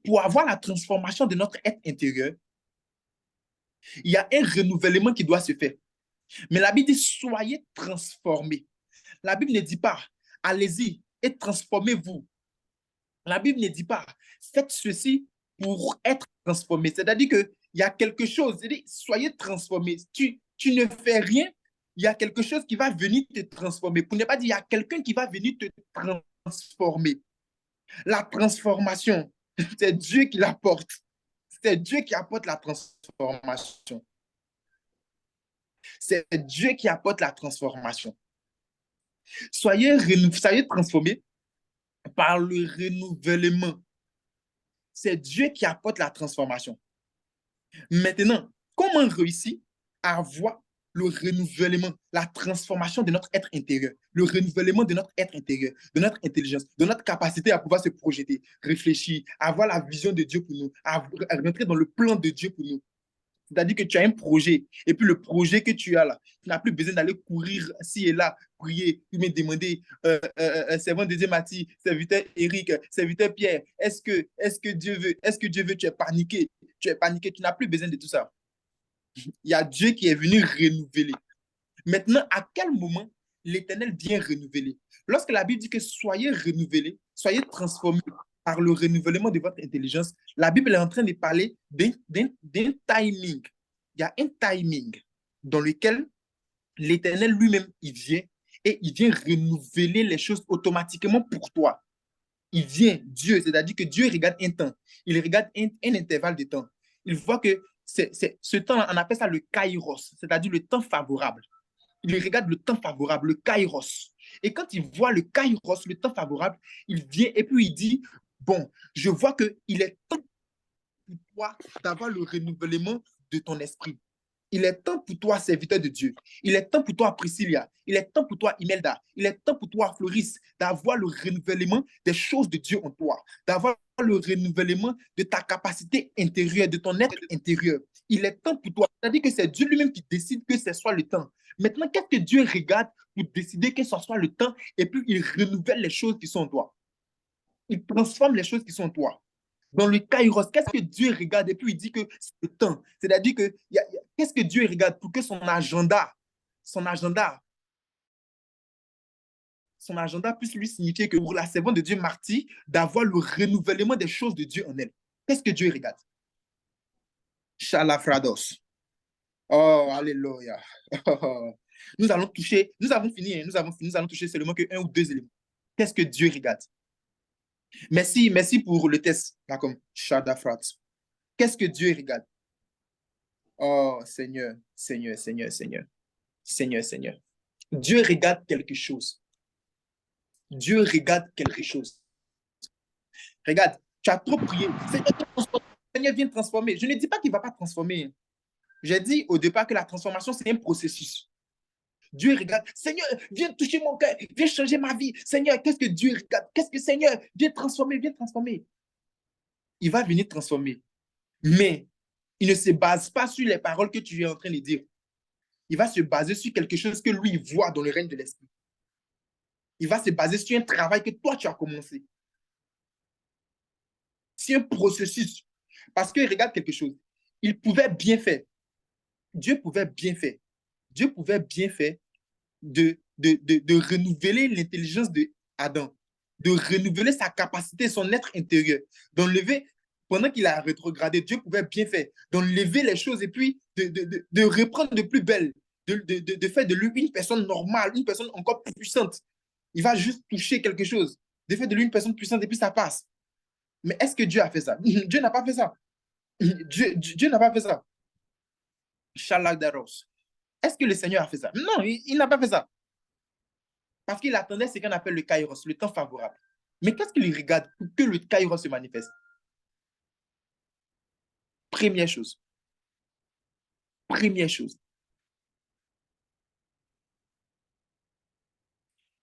Pour avoir la transformation de notre être intérieur, il y a un renouvellement qui doit se faire. Mais la Bible dit, soyez transformés. La Bible ne dit pas, allez-y et transformez-vous. La Bible ne dit pas, faites ceci pour être transformé. C'est-à-dire qu'il y a quelque chose, soyez transformés. Tu ne fais rien, il y a quelque chose qui va venir te transformer. Pour ne pas dire, il y a quelqu'un qui va venir te transformer. La transformation, c'est Dieu qui l'apporte. C'est Dieu qui apporte la transformation. C'est Dieu qui apporte la transformation. Soyez transformés par le renouvellement. C'est Dieu qui apporte la transformation. Maintenant, comment réussir à avoir le renouvellement, la transformation de notre être intérieur, le renouvellement de notre être intérieur, de notre intelligence, de notre capacité à pouvoir se projeter, réfléchir, avoir la vision de Dieu pour nous, à rentrer dans le plan de Dieu pour nous. C'est-à-dire que tu as un projet, et puis le projet que tu as là, tu n'as plus besoin d'aller courir ci et là, prier, ou me demander, servant de Dieu Mathis, serviteur Eric, serviteur Pierre, est-ce que Dieu veut, tu es paniqué, tu n'as plus besoin de tout ça. Il y a Dieu qui est venu renouveler. Maintenant, à quel moment l'Éternel vient renouveler? Lorsque la Bible dit que soyez renouvelés, soyez transformés par le renouvellement de votre intelligence. La Bible est en train de parler d'un timing. Il y a un timing dans lequel l'Éternel lui-même, il vient et il vient renouveler les choses automatiquement pour toi. Il vient, Dieu, c'est-à-dire que Dieu regarde un temps. Il regarde un intervalle de temps. Il voit que ce temps, on appelle ça le kairos, c'est-à-dire le temps favorable. Il regarde le temps favorable, le kairos. Et quand il voit le kairos, le temps favorable, il vient et puis il dit, bon, je vois qu'il est temps pour toi d'avoir le renouvellement de ton esprit. Il est temps pour toi, serviteur de Dieu. Il est temps pour toi, Priscilla. Il est temps pour toi, Imelda. Il est temps pour toi, Floris, d'avoir le renouvellement des choses de Dieu en toi, d'avoir le renouvellement de ta capacité intérieure, de ton être intérieur. Il est temps pour toi. C'est-à-dire que c'est Dieu lui-même qui décide que ce soit le temps. Maintenant, qu'est-ce que Dieu regarde pour décider que ce soit le temps et puis il renouvelle les choses qui sont en toi. Il transforme les choses qui sont en toi. Dans le kairos, qu'est-ce que Dieu regarde et puis il dit que c'est le temps. C'est-à-dire que qu'est-ce que Dieu regarde pour que son agenda puisse lui signifier que pour la servante de Dieu Marty, d'avoir le renouvellement des choses de Dieu en elle. Qu'est-ce que Dieu regarde? Shalafrados. Oh, alléluia. Nous allons toucher, nous avons fini, nous allons toucher seulement que un ou deux éléments. Qu'est-ce que Dieu regarde? Merci pour le test, là, comme Shadafrat. Qu'est-ce que Dieu regarde? Oh, Seigneur. Dieu regarde quelque chose. Dieu regarde quelque chose. Regarde, tu as trop prié. Seigneur, viens transformer. Je ne dis pas qu'il ne va pas transformer. J'ai dit au départ que la transformation, c'est un processus. Dieu regarde, Seigneur, viens toucher mon cœur, viens changer ma vie. Seigneur, qu'est-ce que Dieu regarde? Qu'est-ce que Seigneur, viens transformer. Il va venir transformer. Mais il ne se base pas sur les paroles que tu es en train de dire. Il va se baser sur quelque chose que lui voit dans le règne de l'esprit. Il va se baser sur un travail que toi, tu as commencé. C'est un processus. Parce que regarde quelque chose. Il pouvait bien faire. Dieu pouvait bien faire de renouveler l'intelligence d'Adam, de renouveler sa capacité, son être intérieur, d'enlever, pendant qu'il a rétrogradé, Dieu pouvait bien faire, d'enlever les choses et puis de reprendre de plus belle, de faire de lui une personne normale, une personne encore plus puissante. Il va juste toucher quelque chose, de faire de lui une personne puissante et puis ça passe. Mais est-ce que Dieu a fait ça? Dieu n'a pas fait ça. Dieu n'a pas fait ça. Shalagdaros. Est-ce que le Seigneur a fait ça? Non, il n'a pas fait ça. Parce qu'il attendait ce qu'on appelle le kairos, le temps favorable. Mais qu'est-ce qu'il regarde pour que le kairos se manifeste? Première chose.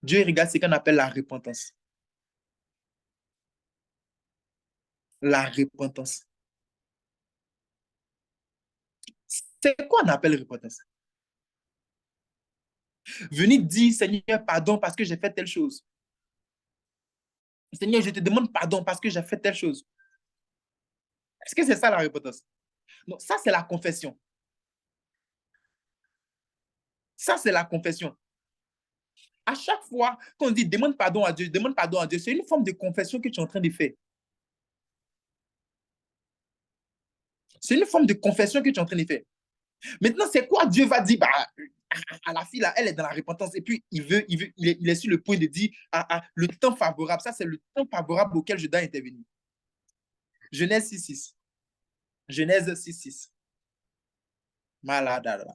Dieu regarde ce qu'on appelle la repentance. La repentance. C'est quoi on appelle repentance? Venir dire, Seigneur, pardon parce que j'ai fait telle chose. Seigneur, je te demande pardon parce que j'ai fait telle chose. Est-ce que c'est ça la repentance? Non, ça c'est la confession. À chaque fois qu'on dit demande pardon à Dieu, c'est une forme de confession que tu es en train de faire. Maintenant, c'est quoi Dieu va dire? À la fille, là, elle est dans la repentance et puis il est sur le point de dire le temps favorable. Ça, c'est le temps favorable auquel je dois intervenir. Genèse 6.6. Malade.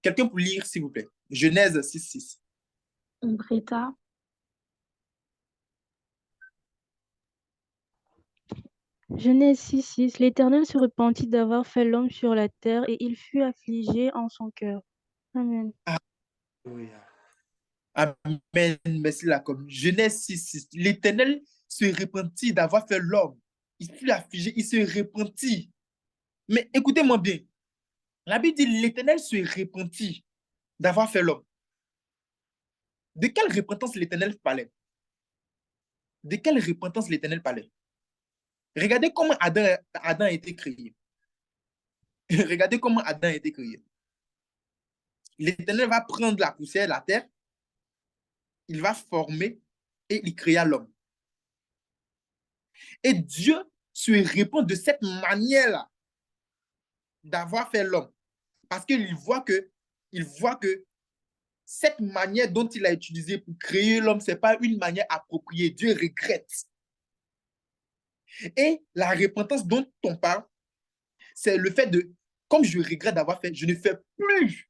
Quelqu'un pour lire, s'il vous plaît. Genèse 6.6. Brita. Genèse 6.6. L'Éternel se repentit d'avoir fait l'homme sur la terre et il fut affligé en son cœur. Amen. Amen. Merci la comme. Genèse 6.6. L'Éternel se repentit d'avoir fait l'homme. Il fut affligé, il se repentit. Mais écoutez-moi bien. La Bible dit l'Éternel se repentit d'avoir fait l'homme. De quelle repentance l'Éternel parlait? Regardez comment Adam a été créé. L'Éternel va prendre la poussière de la terre, il va former et il créa l'homme. Et Dieu se répond de cette manière-là d'avoir fait l'homme. Parce qu'il voit que cette manière dont il a utilisé pour créer l'homme, ce n'est pas une manière appropriée. Dieu regrette. Et la repentance dont on parle, c'est le fait de, comme je regrette d'avoir fait, je ne fais plus.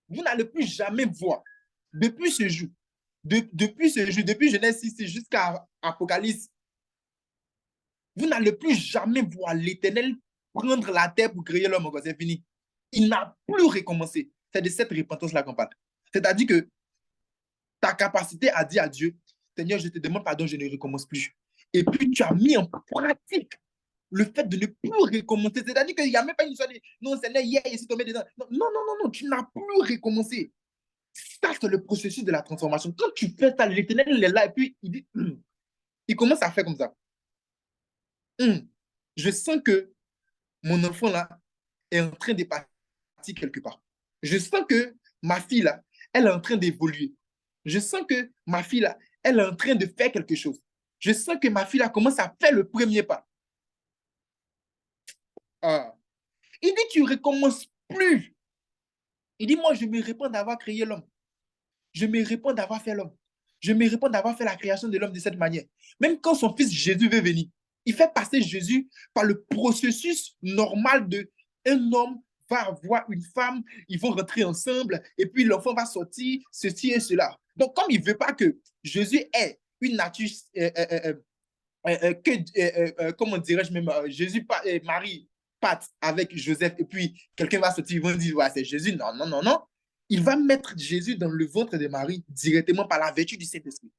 Vous n'allez plus jamais voir. Depuis ce jour, depuis Genèse 6 jusqu'à Apocalypse, vous n'allez plus jamais voir l'Éternel prendre la terre pour créer l'homme. C'est fini. Il n'a plus recommencé. C'est de cette repentance-là qu'on parle. C'est-à-dire que ta capacité à dire à Dieu, Seigneur, je te demande pardon, je ne recommence plus. Et puis tu as mis en pratique le fait de ne plus recommencer. C'est-à-dire qu'il n'y a même pas une histoire de non, Seigneur, hier, il s'est tombé dedans. Non, non, non, non, tu n'as plus recommencé. Ça, c'est le processus de la transformation. Quand tu fais ça, l'Éternel, il est là et puis il dit, il commence à faire comme ça. Je sens que mon enfant là est en train de partir quelque part. Je sens que ma fille là, elle est en train d'évoluer. Je sens que ma fille là, elle est en train de faire quelque chose. Je sens que ma fille là commence à faire le premier pas. Ah. Il dit, tu ne recommences plus. Il dit, moi, je me répands d'avoir créé l'homme. Je me répands d'avoir fait l'homme. Je me répands d'avoir fait la création de l'homme de cette manière. Même quand son fils Jésus veut venir, il fait passer Jésus par le processus normal de un homme va avoir une femme, ils vont rentrer ensemble, et puis l'enfant va sortir, ceci et cela. Donc, comme il ne veut pas que Jésus ait une nature, comment dirais-je même, Jésus, Marie, Pat avec Joseph, et puis quelqu'un va sortir, ils vont dire, ouais, c'est Jésus. Non, non, non, non. Il va mettre Jésus dans le ventre de Marie directement par la vertu du Saint-Esprit.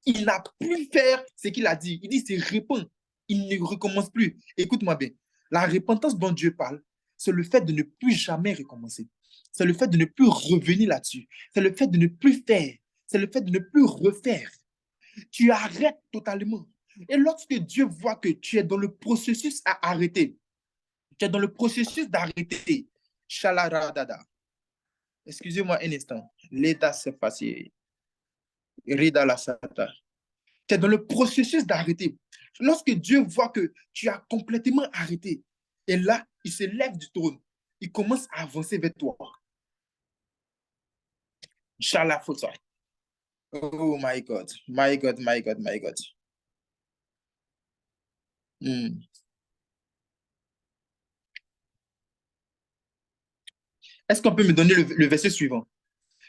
Il n'a plus faire ce qu'il a dit. Il dit, c'est répand. Il ne recommence plus. Écoute-moi bien. La repentance dont Dieu parle, c'est le fait de ne plus jamais recommencer. C'est le fait de ne plus revenir là-dessus. C'est le fait de ne plus faire. C'est le fait de ne plus refaire. Tu arrêtes totalement. Et lorsque Dieu voit que tu es dans le processus à arrêter, tu es dans le processus d'arrêter, Shalaradada. Excusez-moi un instant. L'état s'est passé. Rida la sata. Tu es dans le processus d'arrêter. Lorsque Dieu voit que tu as complètement arrêté, et là, il se lève du trône. Il commence à avancer vers toi. Shalafosa. Oh my God. My God, my God, my God. Est-ce qu'on peut me donner le verset suivant?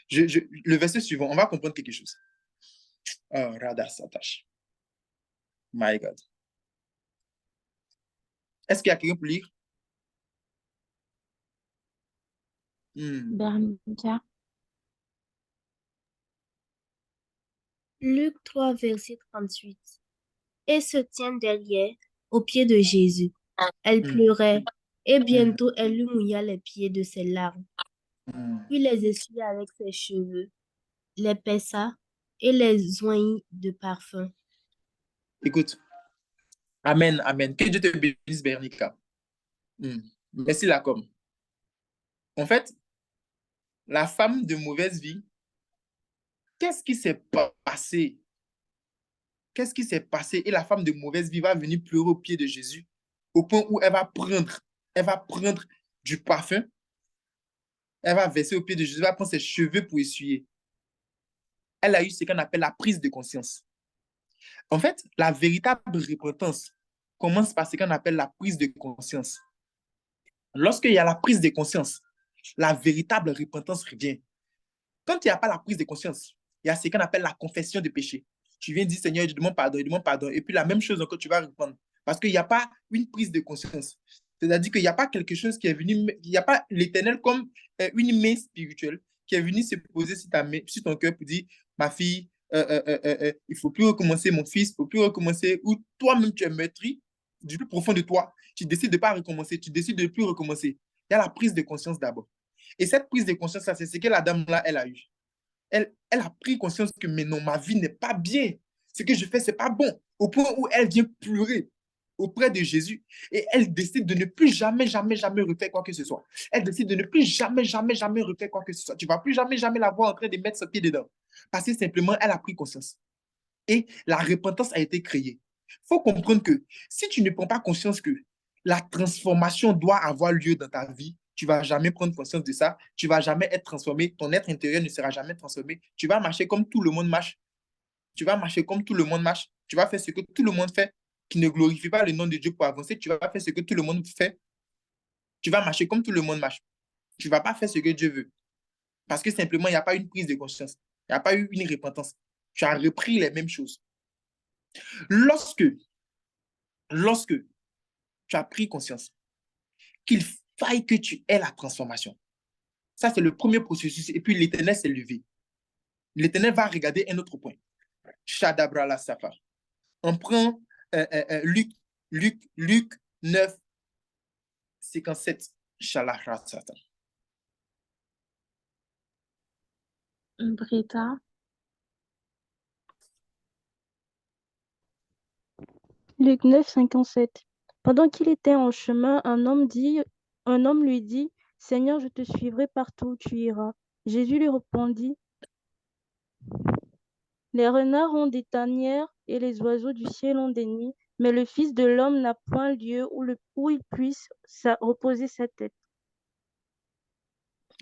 Le verset suivant, on va comprendre quelque chose. Oh, Radha Satash. My God. Est-ce qu'il y a quelqu'un pour lire? Bernica. Luc 3, verset 38. Et se tient derrière, aux pieds de Jésus. Elle pleurait, et bientôt elle lui mouilla les pieds de ses larmes. Puis les essuya avec ses cheveux, les paissa et les oignit de parfum. Écoute. Amen, amen. Que Dieu te bénisse, Bernica. Merci, Lacom. En fait, la femme de mauvaise vie, qu'est-ce qui s'est passé? Qu'est-ce qui s'est passé? Et la femme de mauvaise vie va venir pleurer aux pieds de Jésus, au point où elle va prendre du parfum, elle va verser aux pieds de Jésus, elle va prendre ses cheveux pour essuyer. Elle a eu ce qu'on appelle la prise de conscience. En fait, la véritable repentance commence par ce qu'on appelle la prise de conscience. Lorsqu'il y a la prise de conscience, la véritable repentance revient. Quand il n'y a pas la prise de conscience, il y a ce qu'on appelle la confession de péché. Tu viens dire, Seigneur, je demande pardon. Et puis la même chose encore, tu vas répondre. Parce qu'il n'y a pas une prise de conscience. C'est-à-dire qu'il n'y a pas quelque chose qui est venu, il n'y a pas l'Éternel comme une main spirituelle qui est venue se poser sur ton cœur pour dire, ma fille, il ne faut plus recommencer, mon fils, il ne faut plus recommencer. Ou toi-même, tu es meurtri du plus profond de toi. Tu décides de ne pas recommencer, tu décides de ne plus recommencer. Il y a la prise de conscience d'abord. Et cette prise de conscience, c'est ce que la dame-là, elle a eu. Elle a pris conscience que, mais non, ma vie n'est pas bien. Ce que je fais, ce n'est pas bon. Au point où elle vient pleurer auprès de Jésus et elle décide de ne plus jamais refaire quoi que ce soit. Elle décide de ne plus jamais refaire quoi que ce soit. Tu ne vas plus jamais la voir en train de mettre ses pieds dedans. Parce que simplement, elle a pris conscience. et la repentance a été créée. Il faut comprendre que si tu ne prends pas conscience que la transformation doit avoir lieu dans ta vie, tu ne vas jamais prendre conscience de ça, tu ne vas jamais être transformé, ton être intérieur ne sera jamais transformé, tu vas marcher comme tout le monde marche, tu vas marcher comme tout le monde marche, tu vas faire ce que tout le monde fait, qui ne glorifie pas le nom de Dieu pour avancer, tu vas faire ce que tout le monde fait, tu vas marcher comme tout le monde marche. Tu ne vas pas faire ce que Dieu veut. Parce que simplement, il n'y a pas une prise de conscience. Il n'y a pas eu une repentance. Tu as repris les mêmes choses. Lorsque tu as pris conscience qu'il faille que tu aies la transformation, ça, c'est le premier processus. Et puis, l'Éternel s'est levé. L'Éternel va regarder un autre point. Shadabra la Safa. On prend Luc 9, 57. Shalahratata. Brita, Luc 9, 57. Pendant qu'il était en chemin, un homme lui dit, Seigneur, je te suivrai partout où tu iras. Jésus lui répondit, les renards ont des tanières et les oiseaux du ciel ont des nids, mais le Fils de l'homme n'a point lieu où il puisse reposer sa tête.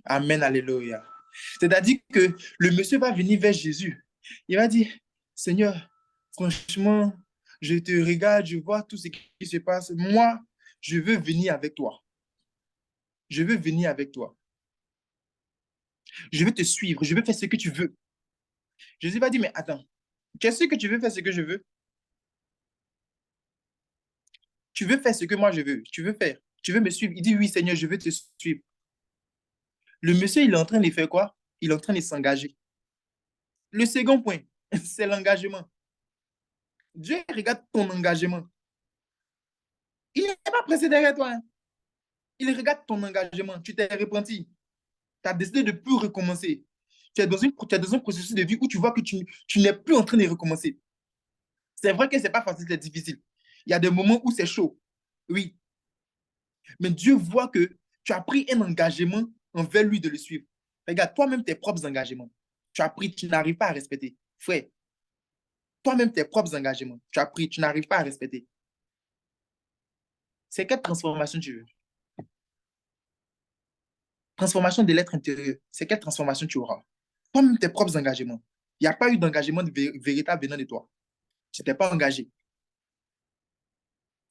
Amen, alléluia. C'est-à-dire que le monsieur va venir vers Jésus. Il va dire, Seigneur, franchement, je te regarde, je vois tout ce qui se passe. Moi, je veux venir avec toi. Je veux venir avec toi. Je veux te suivre. Je veux faire ce que tu veux. Jésus va dire, mais attends, qu'est-ce que tu veux faire ce que je veux? Tu veux faire ce que moi je veux. Tu veux faire. Tu veux me suivre. Il dit, oui, Seigneur, je veux te suivre. Le monsieur, il est en train de faire quoi? Il est en train de s'engager. Le second point, c'est l'engagement. Dieu regarde ton engagement. Il n'est pas pressé derrière toi. Hein. Il regarde ton engagement. Tu t'es repenti. Tu as décidé de ne plus recommencer. Tu es dans un processus de vie où tu vois que tu n'es plus en train de recommencer. C'est vrai que ce n'est pas facile, c'est difficile. Il y a des moments où c'est chaud. Oui. Mais Dieu voit que tu as pris un engagement envers lui de le suivre. Regarde, toi-même tes propres engagements. Tu as pris, tu n'arrives pas à respecter. Frère, toi-même tes propres engagements. Tu as pris, tu n'arrives pas à respecter. C'est quelle transformation tu veux? Transformation de l'être intérieur. C'est quelle transformation tu auras? Toi-même tes propres engagements. Il n'y a pas eu d'engagement véritable venant de toi. Tu t'es pas engagé.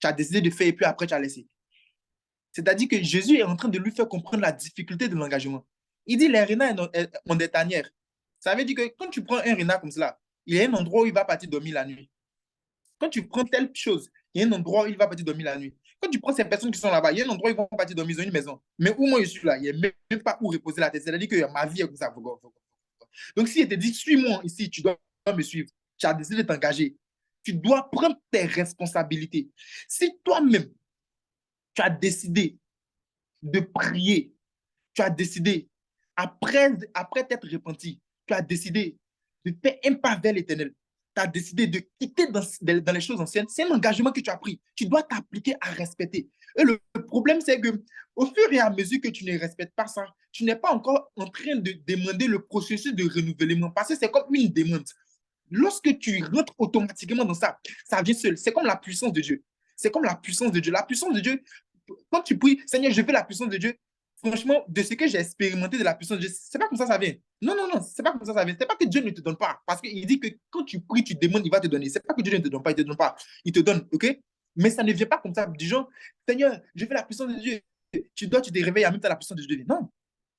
Tu as décidé de faire et puis après tu as laissé. C'est-à-dire que Jésus est en train de lui faire comprendre la difficulté de l'engagement. Il dit les renards ont des tanières. Ça veut dire que quand tu prends un renard comme cela, il y a un endroit où il va partir dormir la nuit. Quand tu prends telle chose, il y a un endroit où il va partir dormir la nuit. Quand tu prends ces personnes qui sont là-bas, il y a un endroit où ils vont partir dormir, ils ont une maison. Mais où moi je suis là, il n'y a même pas où reposer la tête. C'est-à-dire que ma vie est comme ça. Donc si il te dit, suis-moi ici, tu dois me suivre. Tu as décidé de t'engager. Tu dois prendre tes responsabilités. Si toi-même, tu as décidé de prier, tu as décidé, après t'être repenti, tu as décidé de faire un pas vers l'éternel. Tu as décidé de quitter dans les choses anciennes. C'est un engagement que tu as pris. Tu dois t'appliquer à respecter. Et le problème, c'est que au fur et à mesure que tu ne respectes pas ça, tu n'es pas encore en train de demander le processus de renouvellement parce que c'est comme une demande. Lorsque tu rentres automatiquement dans ça, ça vient seul. C'est comme la puissance de Dieu. C'est comme la puissance de Dieu. La puissance de Dieu, quand tu pries, Seigneur, je veux la puissance de Dieu, franchement, de ce que j'ai expérimenté de la puissance de Dieu, c'est pas comme ça vient. Non, non, non, c'est pas comme ça vient. C'est pas que Dieu ne te donne pas. Parce qu'il dit que quand tu pries, tu demandes, il va te donner. C'est pas que Dieu ne te donne pas, il te donne pas. Il te donne, ok? Mais ça ne vient pas comme ça. Du genre, Seigneur, je veux la puissance de Dieu. Tu te réveilles en même temps la puissance de Dieu. Non.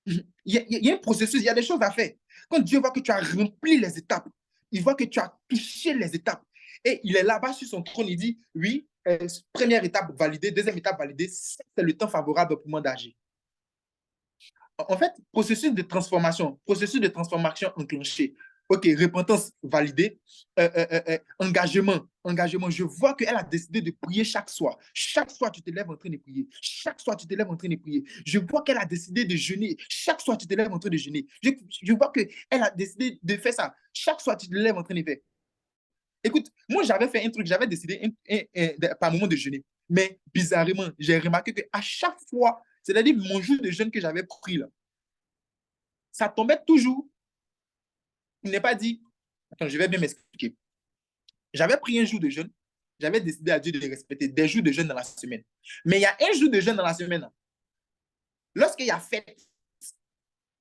Il y a un processus, il y a des choses à faire. Quand Dieu voit que tu as rempli les étapes, il voit que tu as touché les étapes. Et il est là-bas sur son trône, il dit, oui, première étape validée, deuxième étape validée, c'est le temps favorable pour moi d'agir. En fait, processus de transformation enclenché. OK, repentance validée. Engagement. Je vois qu'elle a décidé de prier chaque soir. Chaque soir, tu te lèves en train de prier. Chaque soir, tu te lèves en train de prier. Je vois qu'elle a décidé de jeûner. Chaque soir, tu te lèves en train de jeûner. Je vois qu'elle a décidé de faire ça. Chaque soir, tu te lèves en train de faire. Écoute, moi, j'avais fait un truc. J'avais décidé par moment de jeûner. Mais bizarrement, j'ai remarqué qu'à chaque fois, c'est-à-dire mon jour de jeûne que j'avais pris là, ça tombait toujours. Il n'est pas dit, attends, je vais bien m'expliquer. J'avais pris un jour de jeûne. J'avais décidé à Dieu de respecter des jours de jeûne dans la semaine. Mais il y a un jour de jeûne dans la semaine. Lorsqu'il y a fête,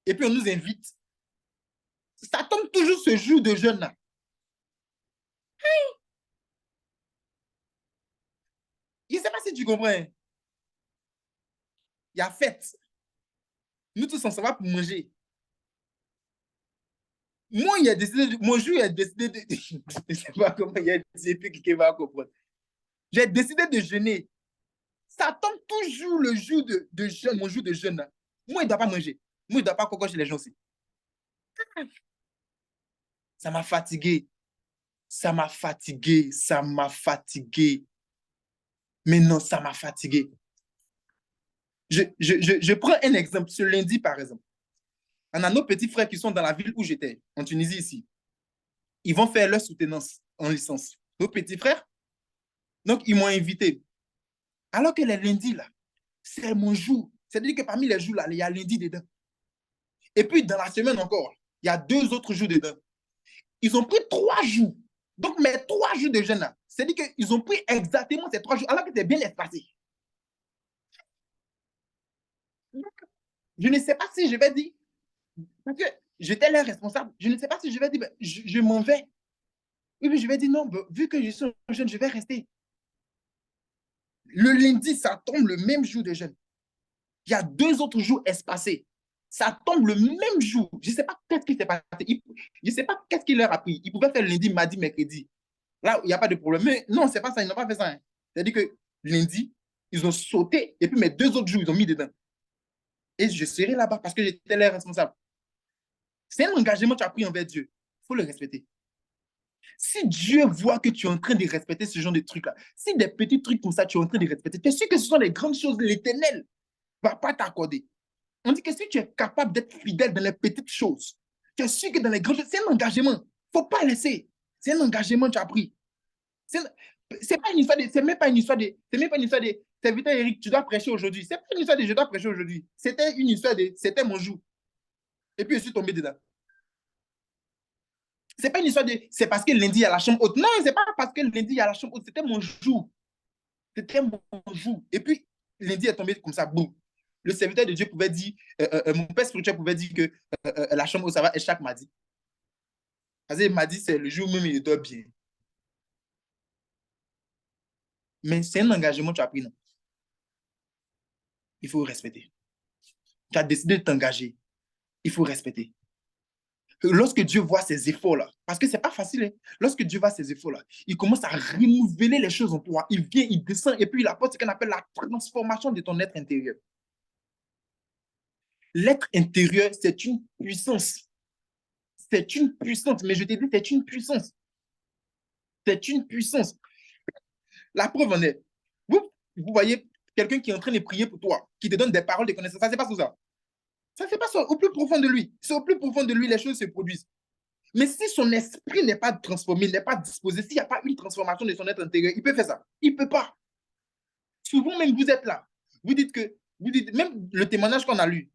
et puis on nous invite, ça tombe toujours ce jour de jeûne-là. Je ne sais pas si tu comprends. Il y a fête. Nous tous, on s'en va pour manger. Moi, il a décidé mon jour, il a décidé de... Je ne sais pas comment il a dit, puis qui va comprendre. J'ai décidé de jeûner. Ça tombe toujours le jour de jeûne, mon jour de jeûne. Là. Moi, il ne doit pas manger. Moi, il ne doit pas cococher les gens aussi. Ça m'a fatigué. Ça m'a fatigué. Ça m'a fatigué. Mais non, ça m'a fatigué. Je prends un exemple. Ce lundi, par exemple, on a nos petits frères qui sont dans la ville où j'étais, en Tunisie ici. Ils vont faire leur soutenance en licence. Nos petits frères. Donc, ils m'ont invité. Alors que les lundis, là, c'est mon jour. C'est-à-dire que parmi les jours, là, il y a lundi dedans. Et puis, dans la semaine encore, il y a 2 autres jours dedans. Ils ont pris 3 jours. Donc, mes 3 jours de jeûne, là, c'est-à-dire qu'ils ont pris exactement ces 3 jours, alors que c'est bien espacé. Je ne sais pas si je vais dire, parce que j'étais leur responsable, je ne sais pas si je vais dire, ben, je m'en vais. Et puis, je vais dire, non, ben, vu que je suis un jeune, je vais rester. Le lundi, ça tombe le même jour de jeûne. Il y a 2 autres jours espacés. Ça tombe le même jour. Je ne sais pas qu'est-ce qui s'est passé. Je ne sais pas qu'est-ce qu'il leur a pris. Ils pouvaient faire lundi, mardi, mercredi. Là, il n'y a pas de problème. Mais non, c'est pas ça. Ils n'ont pas fait ça. Hein. C'est-à-dire que lundi, ils ont sauté et puis mes 2 autres jours, ils ont mis dedans. Et je serai là-bas parce que j'étais leur responsable. C'est un engagement que tu as pris envers Dieu. Il faut le respecter. Si Dieu voit que tu es en train de respecter ce genre de trucs-là, si des petits trucs comme ça, tu es en train de respecter, tu es sûr que ce sont les grandes choses, l'éternel ne va pas t'accorder. On dit que si tu es capable d'être fidèle dans les petites choses, tu es sûr que dans les grandes choses, c'est un engagement. Il ne faut pas laisser. C'est un engagement que tu as pris. C'est pas une histoire de. C'est même pas une histoire de. C'est même pas une histoire de. C'est Victor Eric, tu dois prêcher aujourd'hui. C'est pas une histoire de je dois prêcher aujourd'hui. C'était une histoire de. C'était mon jour. Et puis je suis tombé dedans. C'est pas une histoire de. C'est parce que lundi il y a la chambre haute. Non, c'est pas parce que lundi il y a la chambre haute. C'était mon jour. C'était mon jour. Et puis lundi est tombé comme ça. Boum. Le serviteur de Dieu pouvait dire, mon père spirituel pouvait dire que la chambre haute, ça va être chaque mardi. Parce que mardi, c'est le jour même, il dort bien. Mais c'est un engagement que tu as pris, non? Il faut respecter. Tu as décidé de t'engager. Il faut respecter. Lorsque Dieu voit ces efforts-là, parce que ce n'est pas facile, hein, lorsque Dieu voit ces efforts-là, il commence à renouveler les choses en toi. Il vient, il descend, et puis il apporte ce qu'on appelle la transformation de ton être intérieur. L'être intérieur, c'est une puissance. C'est une puissance, mais je te dis, c'est une puissance. C'est une puissance. La preuve en est, vous voyez quelqu'un qui est en train de prier pour toi, qui te donne des paroles de connaissance, ça ne se passe pas ça. Ça ne se passe pas au plus profond de lui. C'est au plus profond de lui, les choses se produisent. Mais si son esprit n'est pas transformé, n'est pas disposé, s'il n'y a pas une transformation de son être intérieur, il peut faire ça. Il ne peut pas. Souvent même, vous êtes là. Vous dites, même le témoignage qu'on a lu,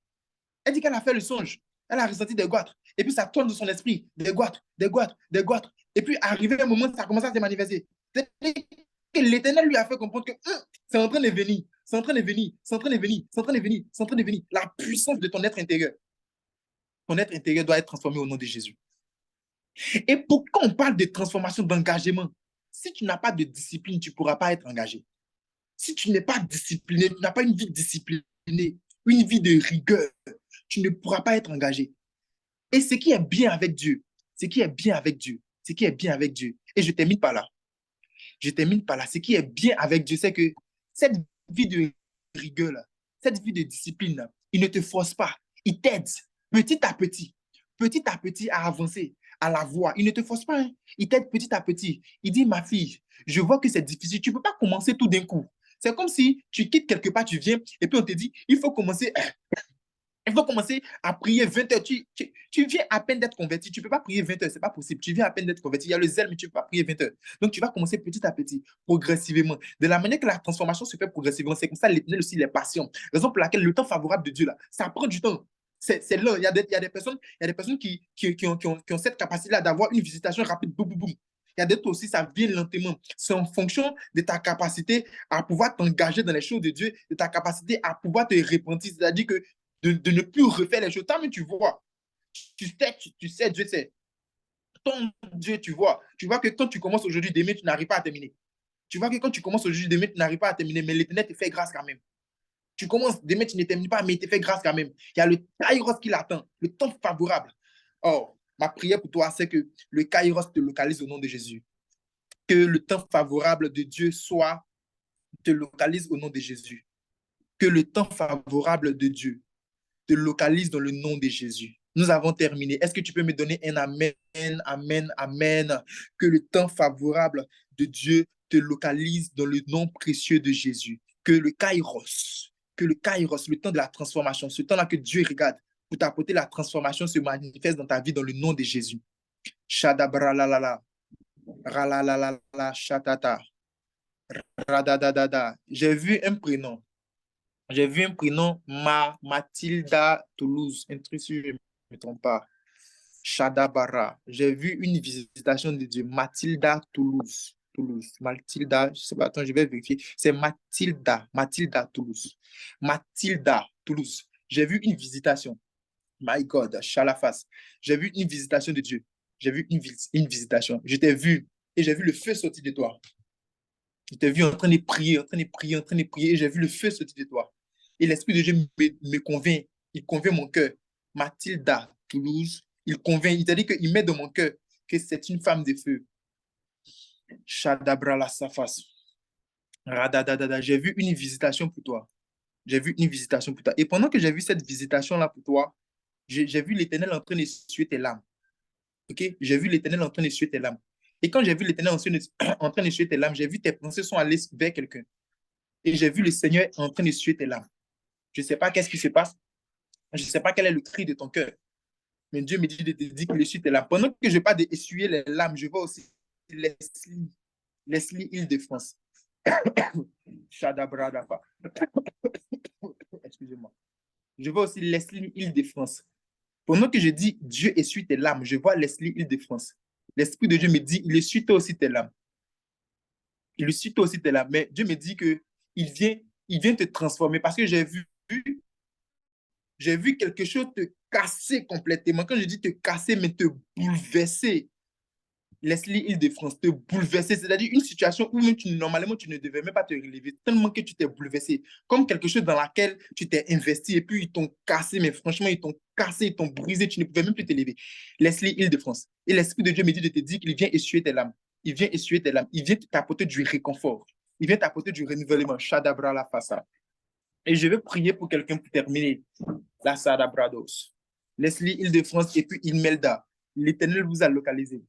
elle dit qu'elle a fait le songe. Elle a ressenti des goitres. Et puis ça tourne dans son esprit. Des goitres, des goitres, des goitres. Et puis arrivé un moment, ça commence à se manifester. Que l'Éternel lui a fait comprendre que c'est en train de venir. C'est en train de venir. C'est en train de venir. C'est en train de venir. C'est en train de venir. La puissance de ton être intérieur. Ton être intérieur doit être transformé au nom de Jésus. Et pourquoi on parle de transformation, d'engagement? Si tu n'as pas de discipline, tu ne pourras pas être engagé. Si tu n'es pas discipliné, tu n'as pas une vie disciplinée, une vie de rigueur, tu ne pourras pas être engagé. Et ce qui est bien avec Dieu, ce qui est bien avec Dieu, ce qui est bien avec Dieu, et je termine par là, ce qui est bien avec Dieu, c'est que cette vie de rigueur, là, cette vie de discipline, là, il ne te force pas, il t'aide petit à petit à avancer, à la voie. Il ne te force pas, hein. Il t'aide petit à petit. Il dit, ma fille, je vois que c'est difficile, tu ne peux pas commencer tout d'un coup. C'est comme si tu quittes quelque part, tu viens, et puis on te dit, il faut commencer à prier 20 heures. Tu viens à peine d'être converti. Tu ne peux pas prier 20 heures. Ce n'est pas possible. Tu viens à peine d'être converti. Il y a le zèle, mais tu ne peux pas prier 20 heures. Donc, tu vas commencer petit à petit, progressivement. De la manière que la transformation se fait progressivement, c'est comme ça, l'Éternel aussi, les patients. Raison pour laquelle le temps favorable de Dieu, là, ça prend du temps. C'est là. Il y a des personnes qui ont cette capacité-là d'avoir une visitation rapide. Boum, boum, boum. Il y a d'autres aussi, ça vient lentement. C'est en fonction de ta capacité à pouvoir t'engager dans les choses de Dieu, de ta capacité à pouvoir te repentir, c'est-à-dire que de ne plus refaire les choses. Tant que tu vois, tu sais, Dieu sait. Ton Dieu, tu vois que quand tu commences aujourd'hui, demain, tu n'arrives pas à terminer. Tu vois que quand tu commences aujourd'hui, demain, tu n'arrives pas à terminer, mais l'Éternel te fait grâce quand même. Tu commences, demain, tu ne termines pas, mais il te fait grâce quand même. Il y a le kairos qui l'attend, le temps favorable. Or, ma prière pour toi, c'est que le kairos te localise au nom de Jésus. Que le temps favorable de Dieu te localise au nom de Jésus. Que le temps favorable de Dieu te localise dans le nom de Jésus. Nous avons terminé. Est-ce que tu peux me donner un amen, amen, amen? Que le temps favorable de Dieu te localise dans le nom précieux de Jésus. Que le kairos, le temps de la transformation, ce temps-là que Dieu regarde pour t'apporter la transformation se manifeste dans ta vie dans le nom de Jésus. Shadabralalala, ralalalala, shatata, radadadada. J'ai vu un prénom. Mathilda Toulouse, un truc si je ne me trompe pas. Shadabara. J'ai vu une visitation de Dieu. Mathilda Toulouse. Mathilda, je ne sais pas, attends, je vais vérifier. C'est Mathilda Toulouse. Mathilda Toulouse. J'ai vu une visitation. My God, Chalafas. J'ai vu une visitation de Dieu. J'ai vu une visitation. Je t'ai vu et j'ai vu le feu sortir de toi. Je t'ai vu en train de prier, et j'ai vu le feu sortir de toi. Et l'Esprit de Dieu me convainc. Il convainc mon cœur. Mathilda Toulouse, il convainc. Il t'a dit qu'il met dans mon cœur que c'est une femme de feu. Shadabra la safas. Radadadada. J'ai vu une visitation pour toi. Et pendant que j'ai vu cette visitation-là pour toi, j'ai vu l'Éternel en train d'essuyer tes larmes. Ok? J'ai vu l'Éternel en train d'essuyer tes larmes. Et quand j'ai vu l'Éternel en train d'essuyer tes larmes, j'ai vu tes pensées sont allées vers quelqu'un. Et j'ai vu le Seigneur en train d'essuyer tes larmes. Je ne sais pas qu'est-ce qui se passe. Je ne sais pas quel est le cri de ton cœur. Mais Dieu me dit de te dire qu'il essuie tes larmes. Pendant que je parle d'essuyer les larmes, je vois aussi Leslie Île-de-France. Shadabradapa. Excusez-moi. Je vois aussi Leslie Île-de-France. Pendant que je dis Dieu essuie tes larmes, je vois Leslie Île-de-France. L'Esprit de Dieu me dit, il essuie toi aussi tes larmes. Mais Dieu me dit qu'il vient te transformer parce que j'ai vu quelque chose te casser complètement. Quand je dis te casser, mais te bouleverser. Leslie Île-de-France, te bouleverser. C'est-à-dire une situation où même normalement tu ne devais même pas te relever, tellement que tu t'es bouleversé. Comme quelque chose dans laquelle tu t'es investi et puis ils t'ont cassé, mais franchement, ils t'ont cassé, ils t'ont brisé, tu ne pouvais même plus te lever. Leslie Île-de-France. Et l'Esprit de Dieu me dit de te dire qu'il vient essuyer tes larmes. Il vient t'apporter du réconfort. Il vient t'apporter du renouvellement. Shadabra la fassa. Et je vais prier pour quelqu'un pour terminer. La Sadabrados. Leslie Île-de-France et puis Imelda. L'Éternel vous a localisé.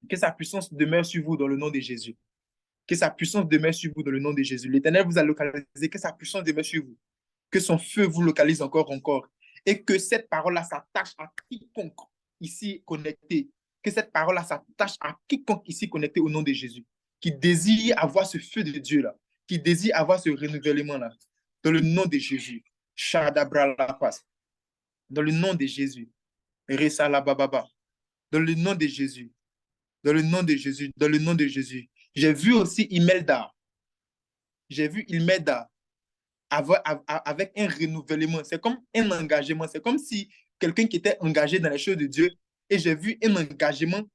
Que sa puissance demeure sur vous dans le nom de Jésus. Que sa puissance demeure sur vous dans le nom de Jésus. L'Éternel vous a localisé. Que sa puissance demeure sur vous. Que son feu vous localise encore. Et que cette parole-là s'attache à quiconque ici connecté. Que cette parole-là s'attache à quiconque ici connecté au nom de Jésus. Qui désire avoir ce feu de Dieu-là. Qui désire avoir ce renouvellement-là. Dans le nom de Jésus. Shadabra la passe. Dans le nom de Jésus. Ressa la bababa. Dans le nom de Jésus. Dans le nom de Jésus. Dans le nom de Jésus. J'ai vu aussi Imelda. Avec un renouvellement. C'est comme un engagement. C'est comme si quelqu'un qui était engagé dans les choses de Dieu. Et j'ai vu un engagement.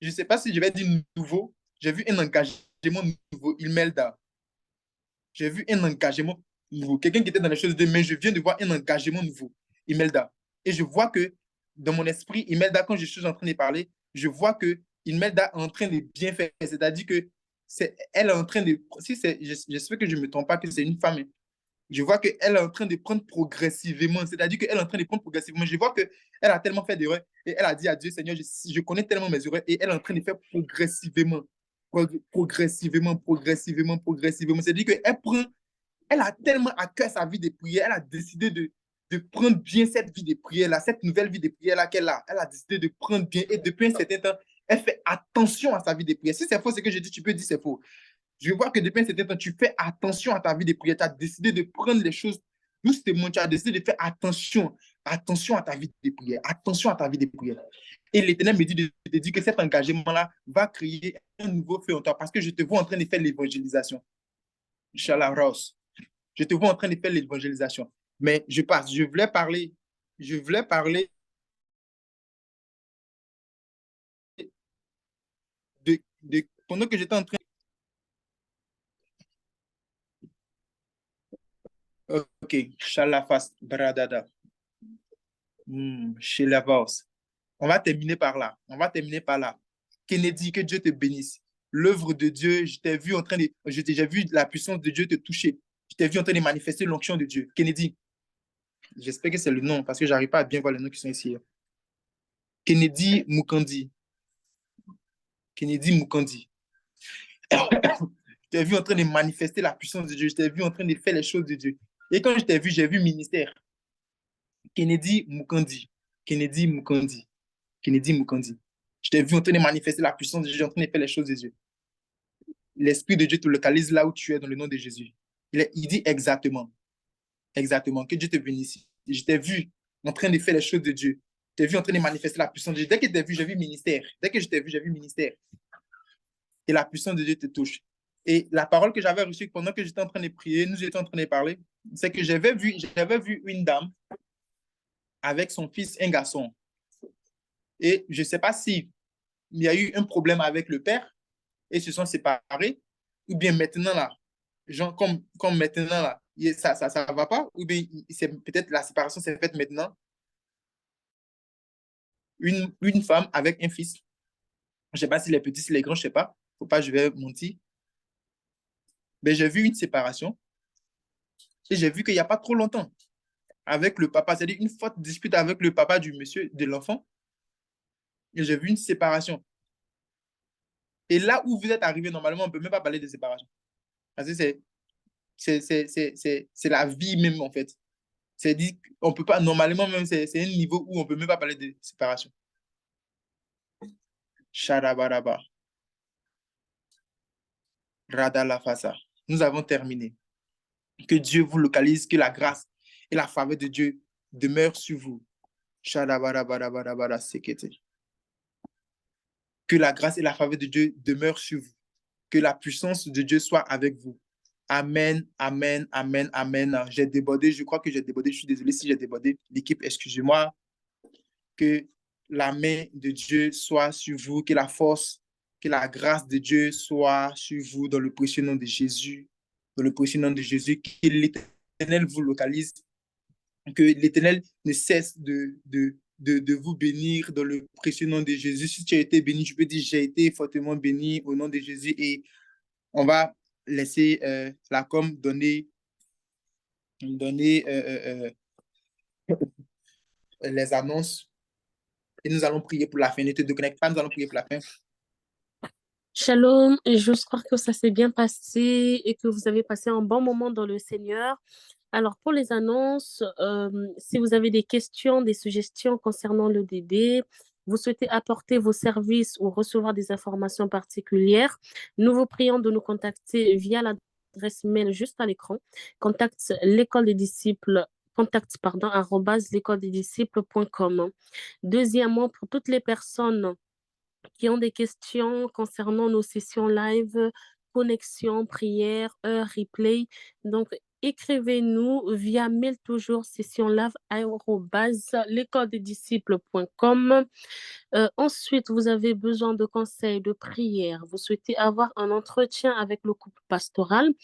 Je ne sais pas si je vais dire nouveau. J'ai vu un engagement nouveau. Imelda. J'ai vu un engagement nouveau. Quelqu'un qui était dans les choses de Dieu. Mais je viens de voir un engagement nouveau. Imelda. Et je vois que dans mon esprit, Imelda, quand je suis en train de parler, je vois que Imelda est en train de bien faire. C'est-à-dire que elle est en train de... J'espère que je ne me trompe pas, que c'est une femme. Je vois qu'elle est en train de prendre progressivement. C'est-à-dire qu'elle est en train de prendre progressivement. Je vois qu'elle a tellement fait d'erreurs. Et elle a dit à Dieu, Seigneur, je connais tellement mes erreurs. Et elle est en train de faire progressivement. Progressivement. C'est-à-dire elle a tellement à cœur sa vie de prière. Elle a décidé de prendre bien cette vie de prière-là, cette nouvelle vie de prière-là qu'elle a. Elle a décidé de prendre bien. Et depuis un certain temps, elle fait attention à sa vie de prière. Si c'est faux, ce que je dis, tu peux dire c'est faux. Je vois que depuis un certain temps, tu fais attention à ta vie de prière. Tu as décidé de prendre les choses doucement. Tu as décidé de faire attention Attention à ta vie de prière. Attention à ta vie de prière. Et l'Éternel me dit de te dire que cet engagement-là va créer un nouveau feu en toi parce que je te vois en train de faire l'évangélisation. Chalaros. Je te vois en train de faire l'évangélisation. Mais je passe. Je voulais parler pendant que j'étais en train. Ok. Chalafas. Bradada. Chez la Vos. On va terminer par là. On va terminer par là. Kennedy, que Dieu te bénisse. L'œuvre de Dieu, je t'ai vu en train de. J'ai vu la puissance de Dieu te toucher. Je t'ai vu en train de manifester l'onction de Dieu. Kennedy, j'espère que c'est le nom parce que j'arrive pas à bien voir les noms qui sont ici. Kennedy Mukandi. Kennedy Mukandi. Je t'ai vu en train de manifester la puissance de Dieu. Je t'ai vu en train de faire les choses de Dieu. Et quand je t'ai vu, j'ai vu ministère. Kennedy Mukandi. Kennedy Mukandi. Kennedy Mukandi. Je t'ai vu en train de manifester la puissance de Dieu, en train de faire les choses de Dieu. L'Esprit de Dieu te localise là où tu es dans le nom de Jésus. Il dit exactement. Exactement. Que Dieu te bénisse. Je t'ai vu en train de faire les choses de Dieu. Je t'ai vu en train de manifester la puissance de Dieu. Dès que je t'ai vu, j'ai vu ministère. Dès que je t'ai vu, j'ai vu ministère. Et la puissance de Dieu te touche. Et la parole que j'avais reçue pendant que j'étais en train de prier, nous étions en train de parler, c'est que j'avais vu une dame avec son fils, un garçon. Et je ne sais pas s'il y a eu un problème avec le père et se sont séparés, ou bien maintenant là, genre comme maintenant là, ça va pas, ou bien c'est peut-être la séparation s'est faite maintenant. Une femme avec un fils, je ne sais pas si les petits, si les grands, je ne sais pas, faut pas, je vais mentir. Mais j'ai vu une séparation et j'ai vu qu'il n'y a pas trop longtemps avec le papa, c'est-à-dire une forte dispute avec le papa du monsieur, de l'enfant, et j'ai vu une séparation. Et là où vous êtes arrivé, normalement, on ne peut même pas parler de séparation. Parce que c'est la vie même, en fait. C'est dit, on peut pas, normalement, même, c'est un niveau où on ne peut même pas parler de séparation. Sharabaraba. Radalafasa. Nous avons terminé. Que Dieu vous localise, que la grâce et la faveur de Dieu demeurent sur vous. Sharabarabarabarabara sekete. Que la grâce et la faveur de Dieu demeurent sur vous. Que la puissance de Dieu soit avec vous. Amen, amen, amen, amen. J'ai débordé, je crois que j'ai débordé. Je suis désolé si j'ai débordé. L'équipe, excusez-moi. Que la main de Dieu soit sur vous, que la force, que la grâce de Dieu soit sur vous dans le précieux nom de Jésus. Dans le précieux nom de Jésus, que l'Éternel vous localise, que l'Éternel ne cesse de vous bénir dans le précieux nom de Jésus. Si tu as été béni, je peux dire j'ai été fortement béni au nom de Jésus et on va laisser la com donner les annonces et nous allons prier pour la fin. Ne te déconnecte pas, nous allons prier pour la fin. Shalom, et j'espère que ça s'est bien passé et que vous avez passé un bon moment dans le Seigneur. Alors, pour les annonces, si vous avez des questions, des suggestions concernant le DD, vous souhaitez apporter vos services ou recevoir des informations particulières, nous vous prions de nous contacter via l'adresse mail juste à l'écran, contact l'école des disciples @l'écoledesdisciples.com. Deuxièmement, pour toutes les personnes qui ont des questions concernant nos sessions live, connexion, prière, heure, replay. Donc, écrivez-nous via mail toujours sessionlive@l'écoledesdisciples.com. Ensuite, vous avez besoin de conseils, de prières. Vous souhaitez avoir un entretien avec le couple pastoral.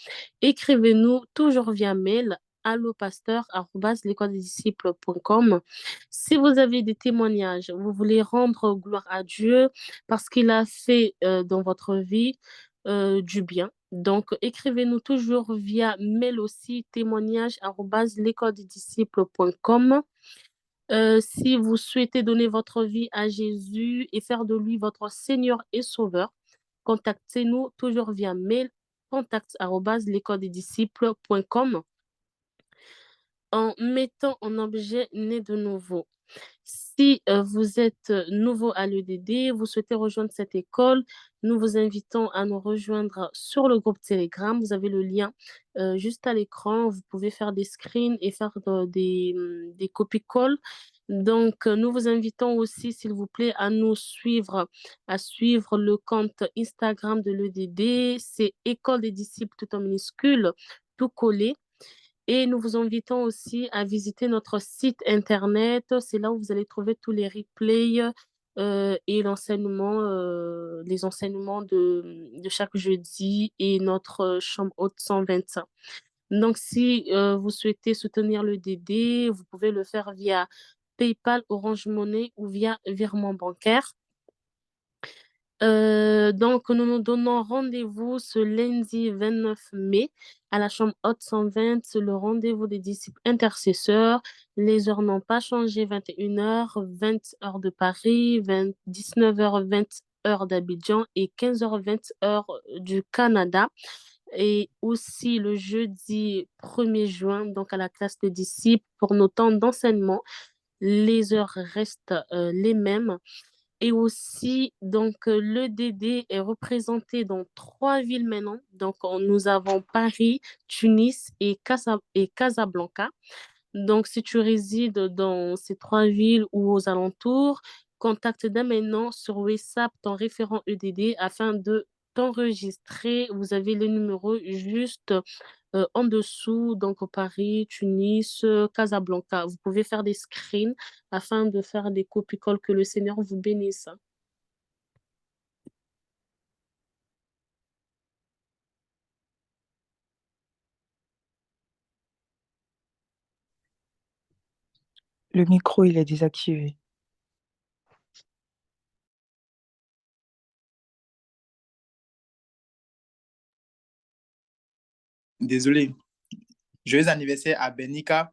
Écrivez-nous toujours via mail allopasteur@l'écoledesdisciples.com. Si vous avez des témoignages, vous voulez rendre gloire à Dieu parce qu'il a fait dans votre vie du bien. Donc, écrivez-nous toujours via mail aussi témoignage@l'écoledesdisciples.com. Si vous souhaitez donner votre vie à Jésus et faire de lui votre Seigneur et Sauveur, contactez-nous toujours via mail contact@l'écoledesdisciples.com en mettant en objet né de nouveau. Si vous êtes nouveau à l'EDD, vous souhaitez rejoindre cette école, nous vous invitons à nous rejoindre sur le groupe Telegram. Vous avez le lien juste à l'écran. Vous pouvez faire des screens et faire des copie-coll. Donc, nous vous invitons aussi, s'il vous plaît, à nous suivre, à suivre le compte Instagram de l'EDD. C'est École des disciples tout en minuscule, tout collé. Et nous vous invitons aussi à visiter notre site internet. C'est là où vous allez trouver tous les replays et les enseignements de chaque jeudi et notre chambre haute 125. Donc, si vous souhaitez soutenir le DD, vous pouvez le faire via PayPal, Orange Money ou via virement bancaire. Donc, nous nous donnons rendez-vous ce lundi 29 mai à la chambre haute 120, c'est le rendez-vous des disciples intercesseurs. Les heures n'ont pas changé, 21h, 20h de Paris, 19h, 20h d'Abidjan et 15h, 20h du Canada. Et aussi le jeudi 1er juin, donc à la classe des disciples, pour nos temps d'enseignement, les heures restent les mêmes. Et aussi, donc, l'EDD est représenté dans 3 villes maintenant. Donc, nous avons Paris, Tunis et Casablanca. Donc, si tu résides dans ces 3 villes ou aux alentours, contacte dès maintenant sur WhatsApp ton référent EDD afin de t'enregistrer. Vous avez le numéro juste en dessous, donc Paris, Tunis, Casablanca. Vous pouvez faire des screens afin de faire des copies-colles. Que le Seigneur vous bénisse. Le micro, il est désactivé. Désolé. Joyeux anniversaire à Benika.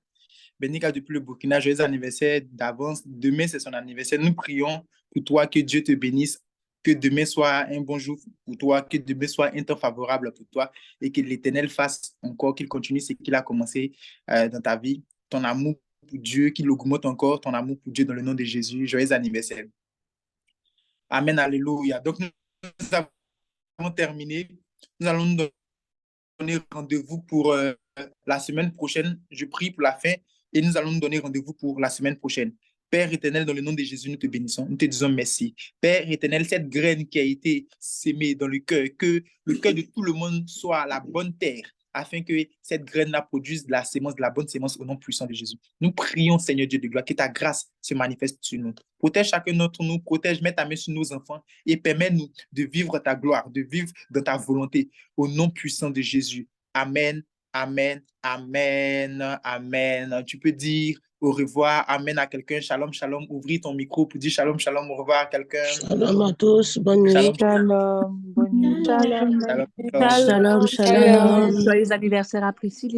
Benika depuis le Burkina, joyeux anniversaire d'avance. Demain, c'est son anniversaire. Nous prions pour toi, que Dieu te bénisse, que demain soit un bon jour pour toi, que demain soit un temps favorable pour toi et que l'Éternel fasse encore, qu'il continue ce qu'il a commencé dans ta vie. Ton amour pour Dieu, qu'il augmente encore ton amour pour Dieu dans le nom de Jésus. Joyeux anniversaire. Amen, alléluia. Donc, nous avons terminé. Nous allons nous donner rendez-vous pour la semaine prochaine. Je prie pour la fin et nous allons nous donner rendez-vous pour la semaine prochaine. Père éternel, dans le nom de Jésus, nous te bénissons, nous te disons merci. Père éternel, cette graine qui a été sémée dans le cœur, que le cœur de tout le monde soit la bonne terre, afin que cette graine-là produise de la sémence, de la bonne sémence au nom puissant de Jésus. Nous prions, Seigneur Dieu de gloire, que ta grâce se manifeste sur nous. Protège chacun d'entre nous, protège, mets ta main sur nos enfants et permets-nous de vivre ta gloire, de vivre dans ta volonté, au nom puissant de Jésus. Amen, amen, amen, amen. Tu peux dire au revoir, amen à quelqu'un, shalom, shalom, ouvrir ton micro pour dire shalom, shalom, au revoir à quelqu'un. Shalom à tous, bonne nuit. Shalom, Shalom, bonne nuit. shalom, shalom. Shalom, shalom. Joyeux anniversaire à Priscilla.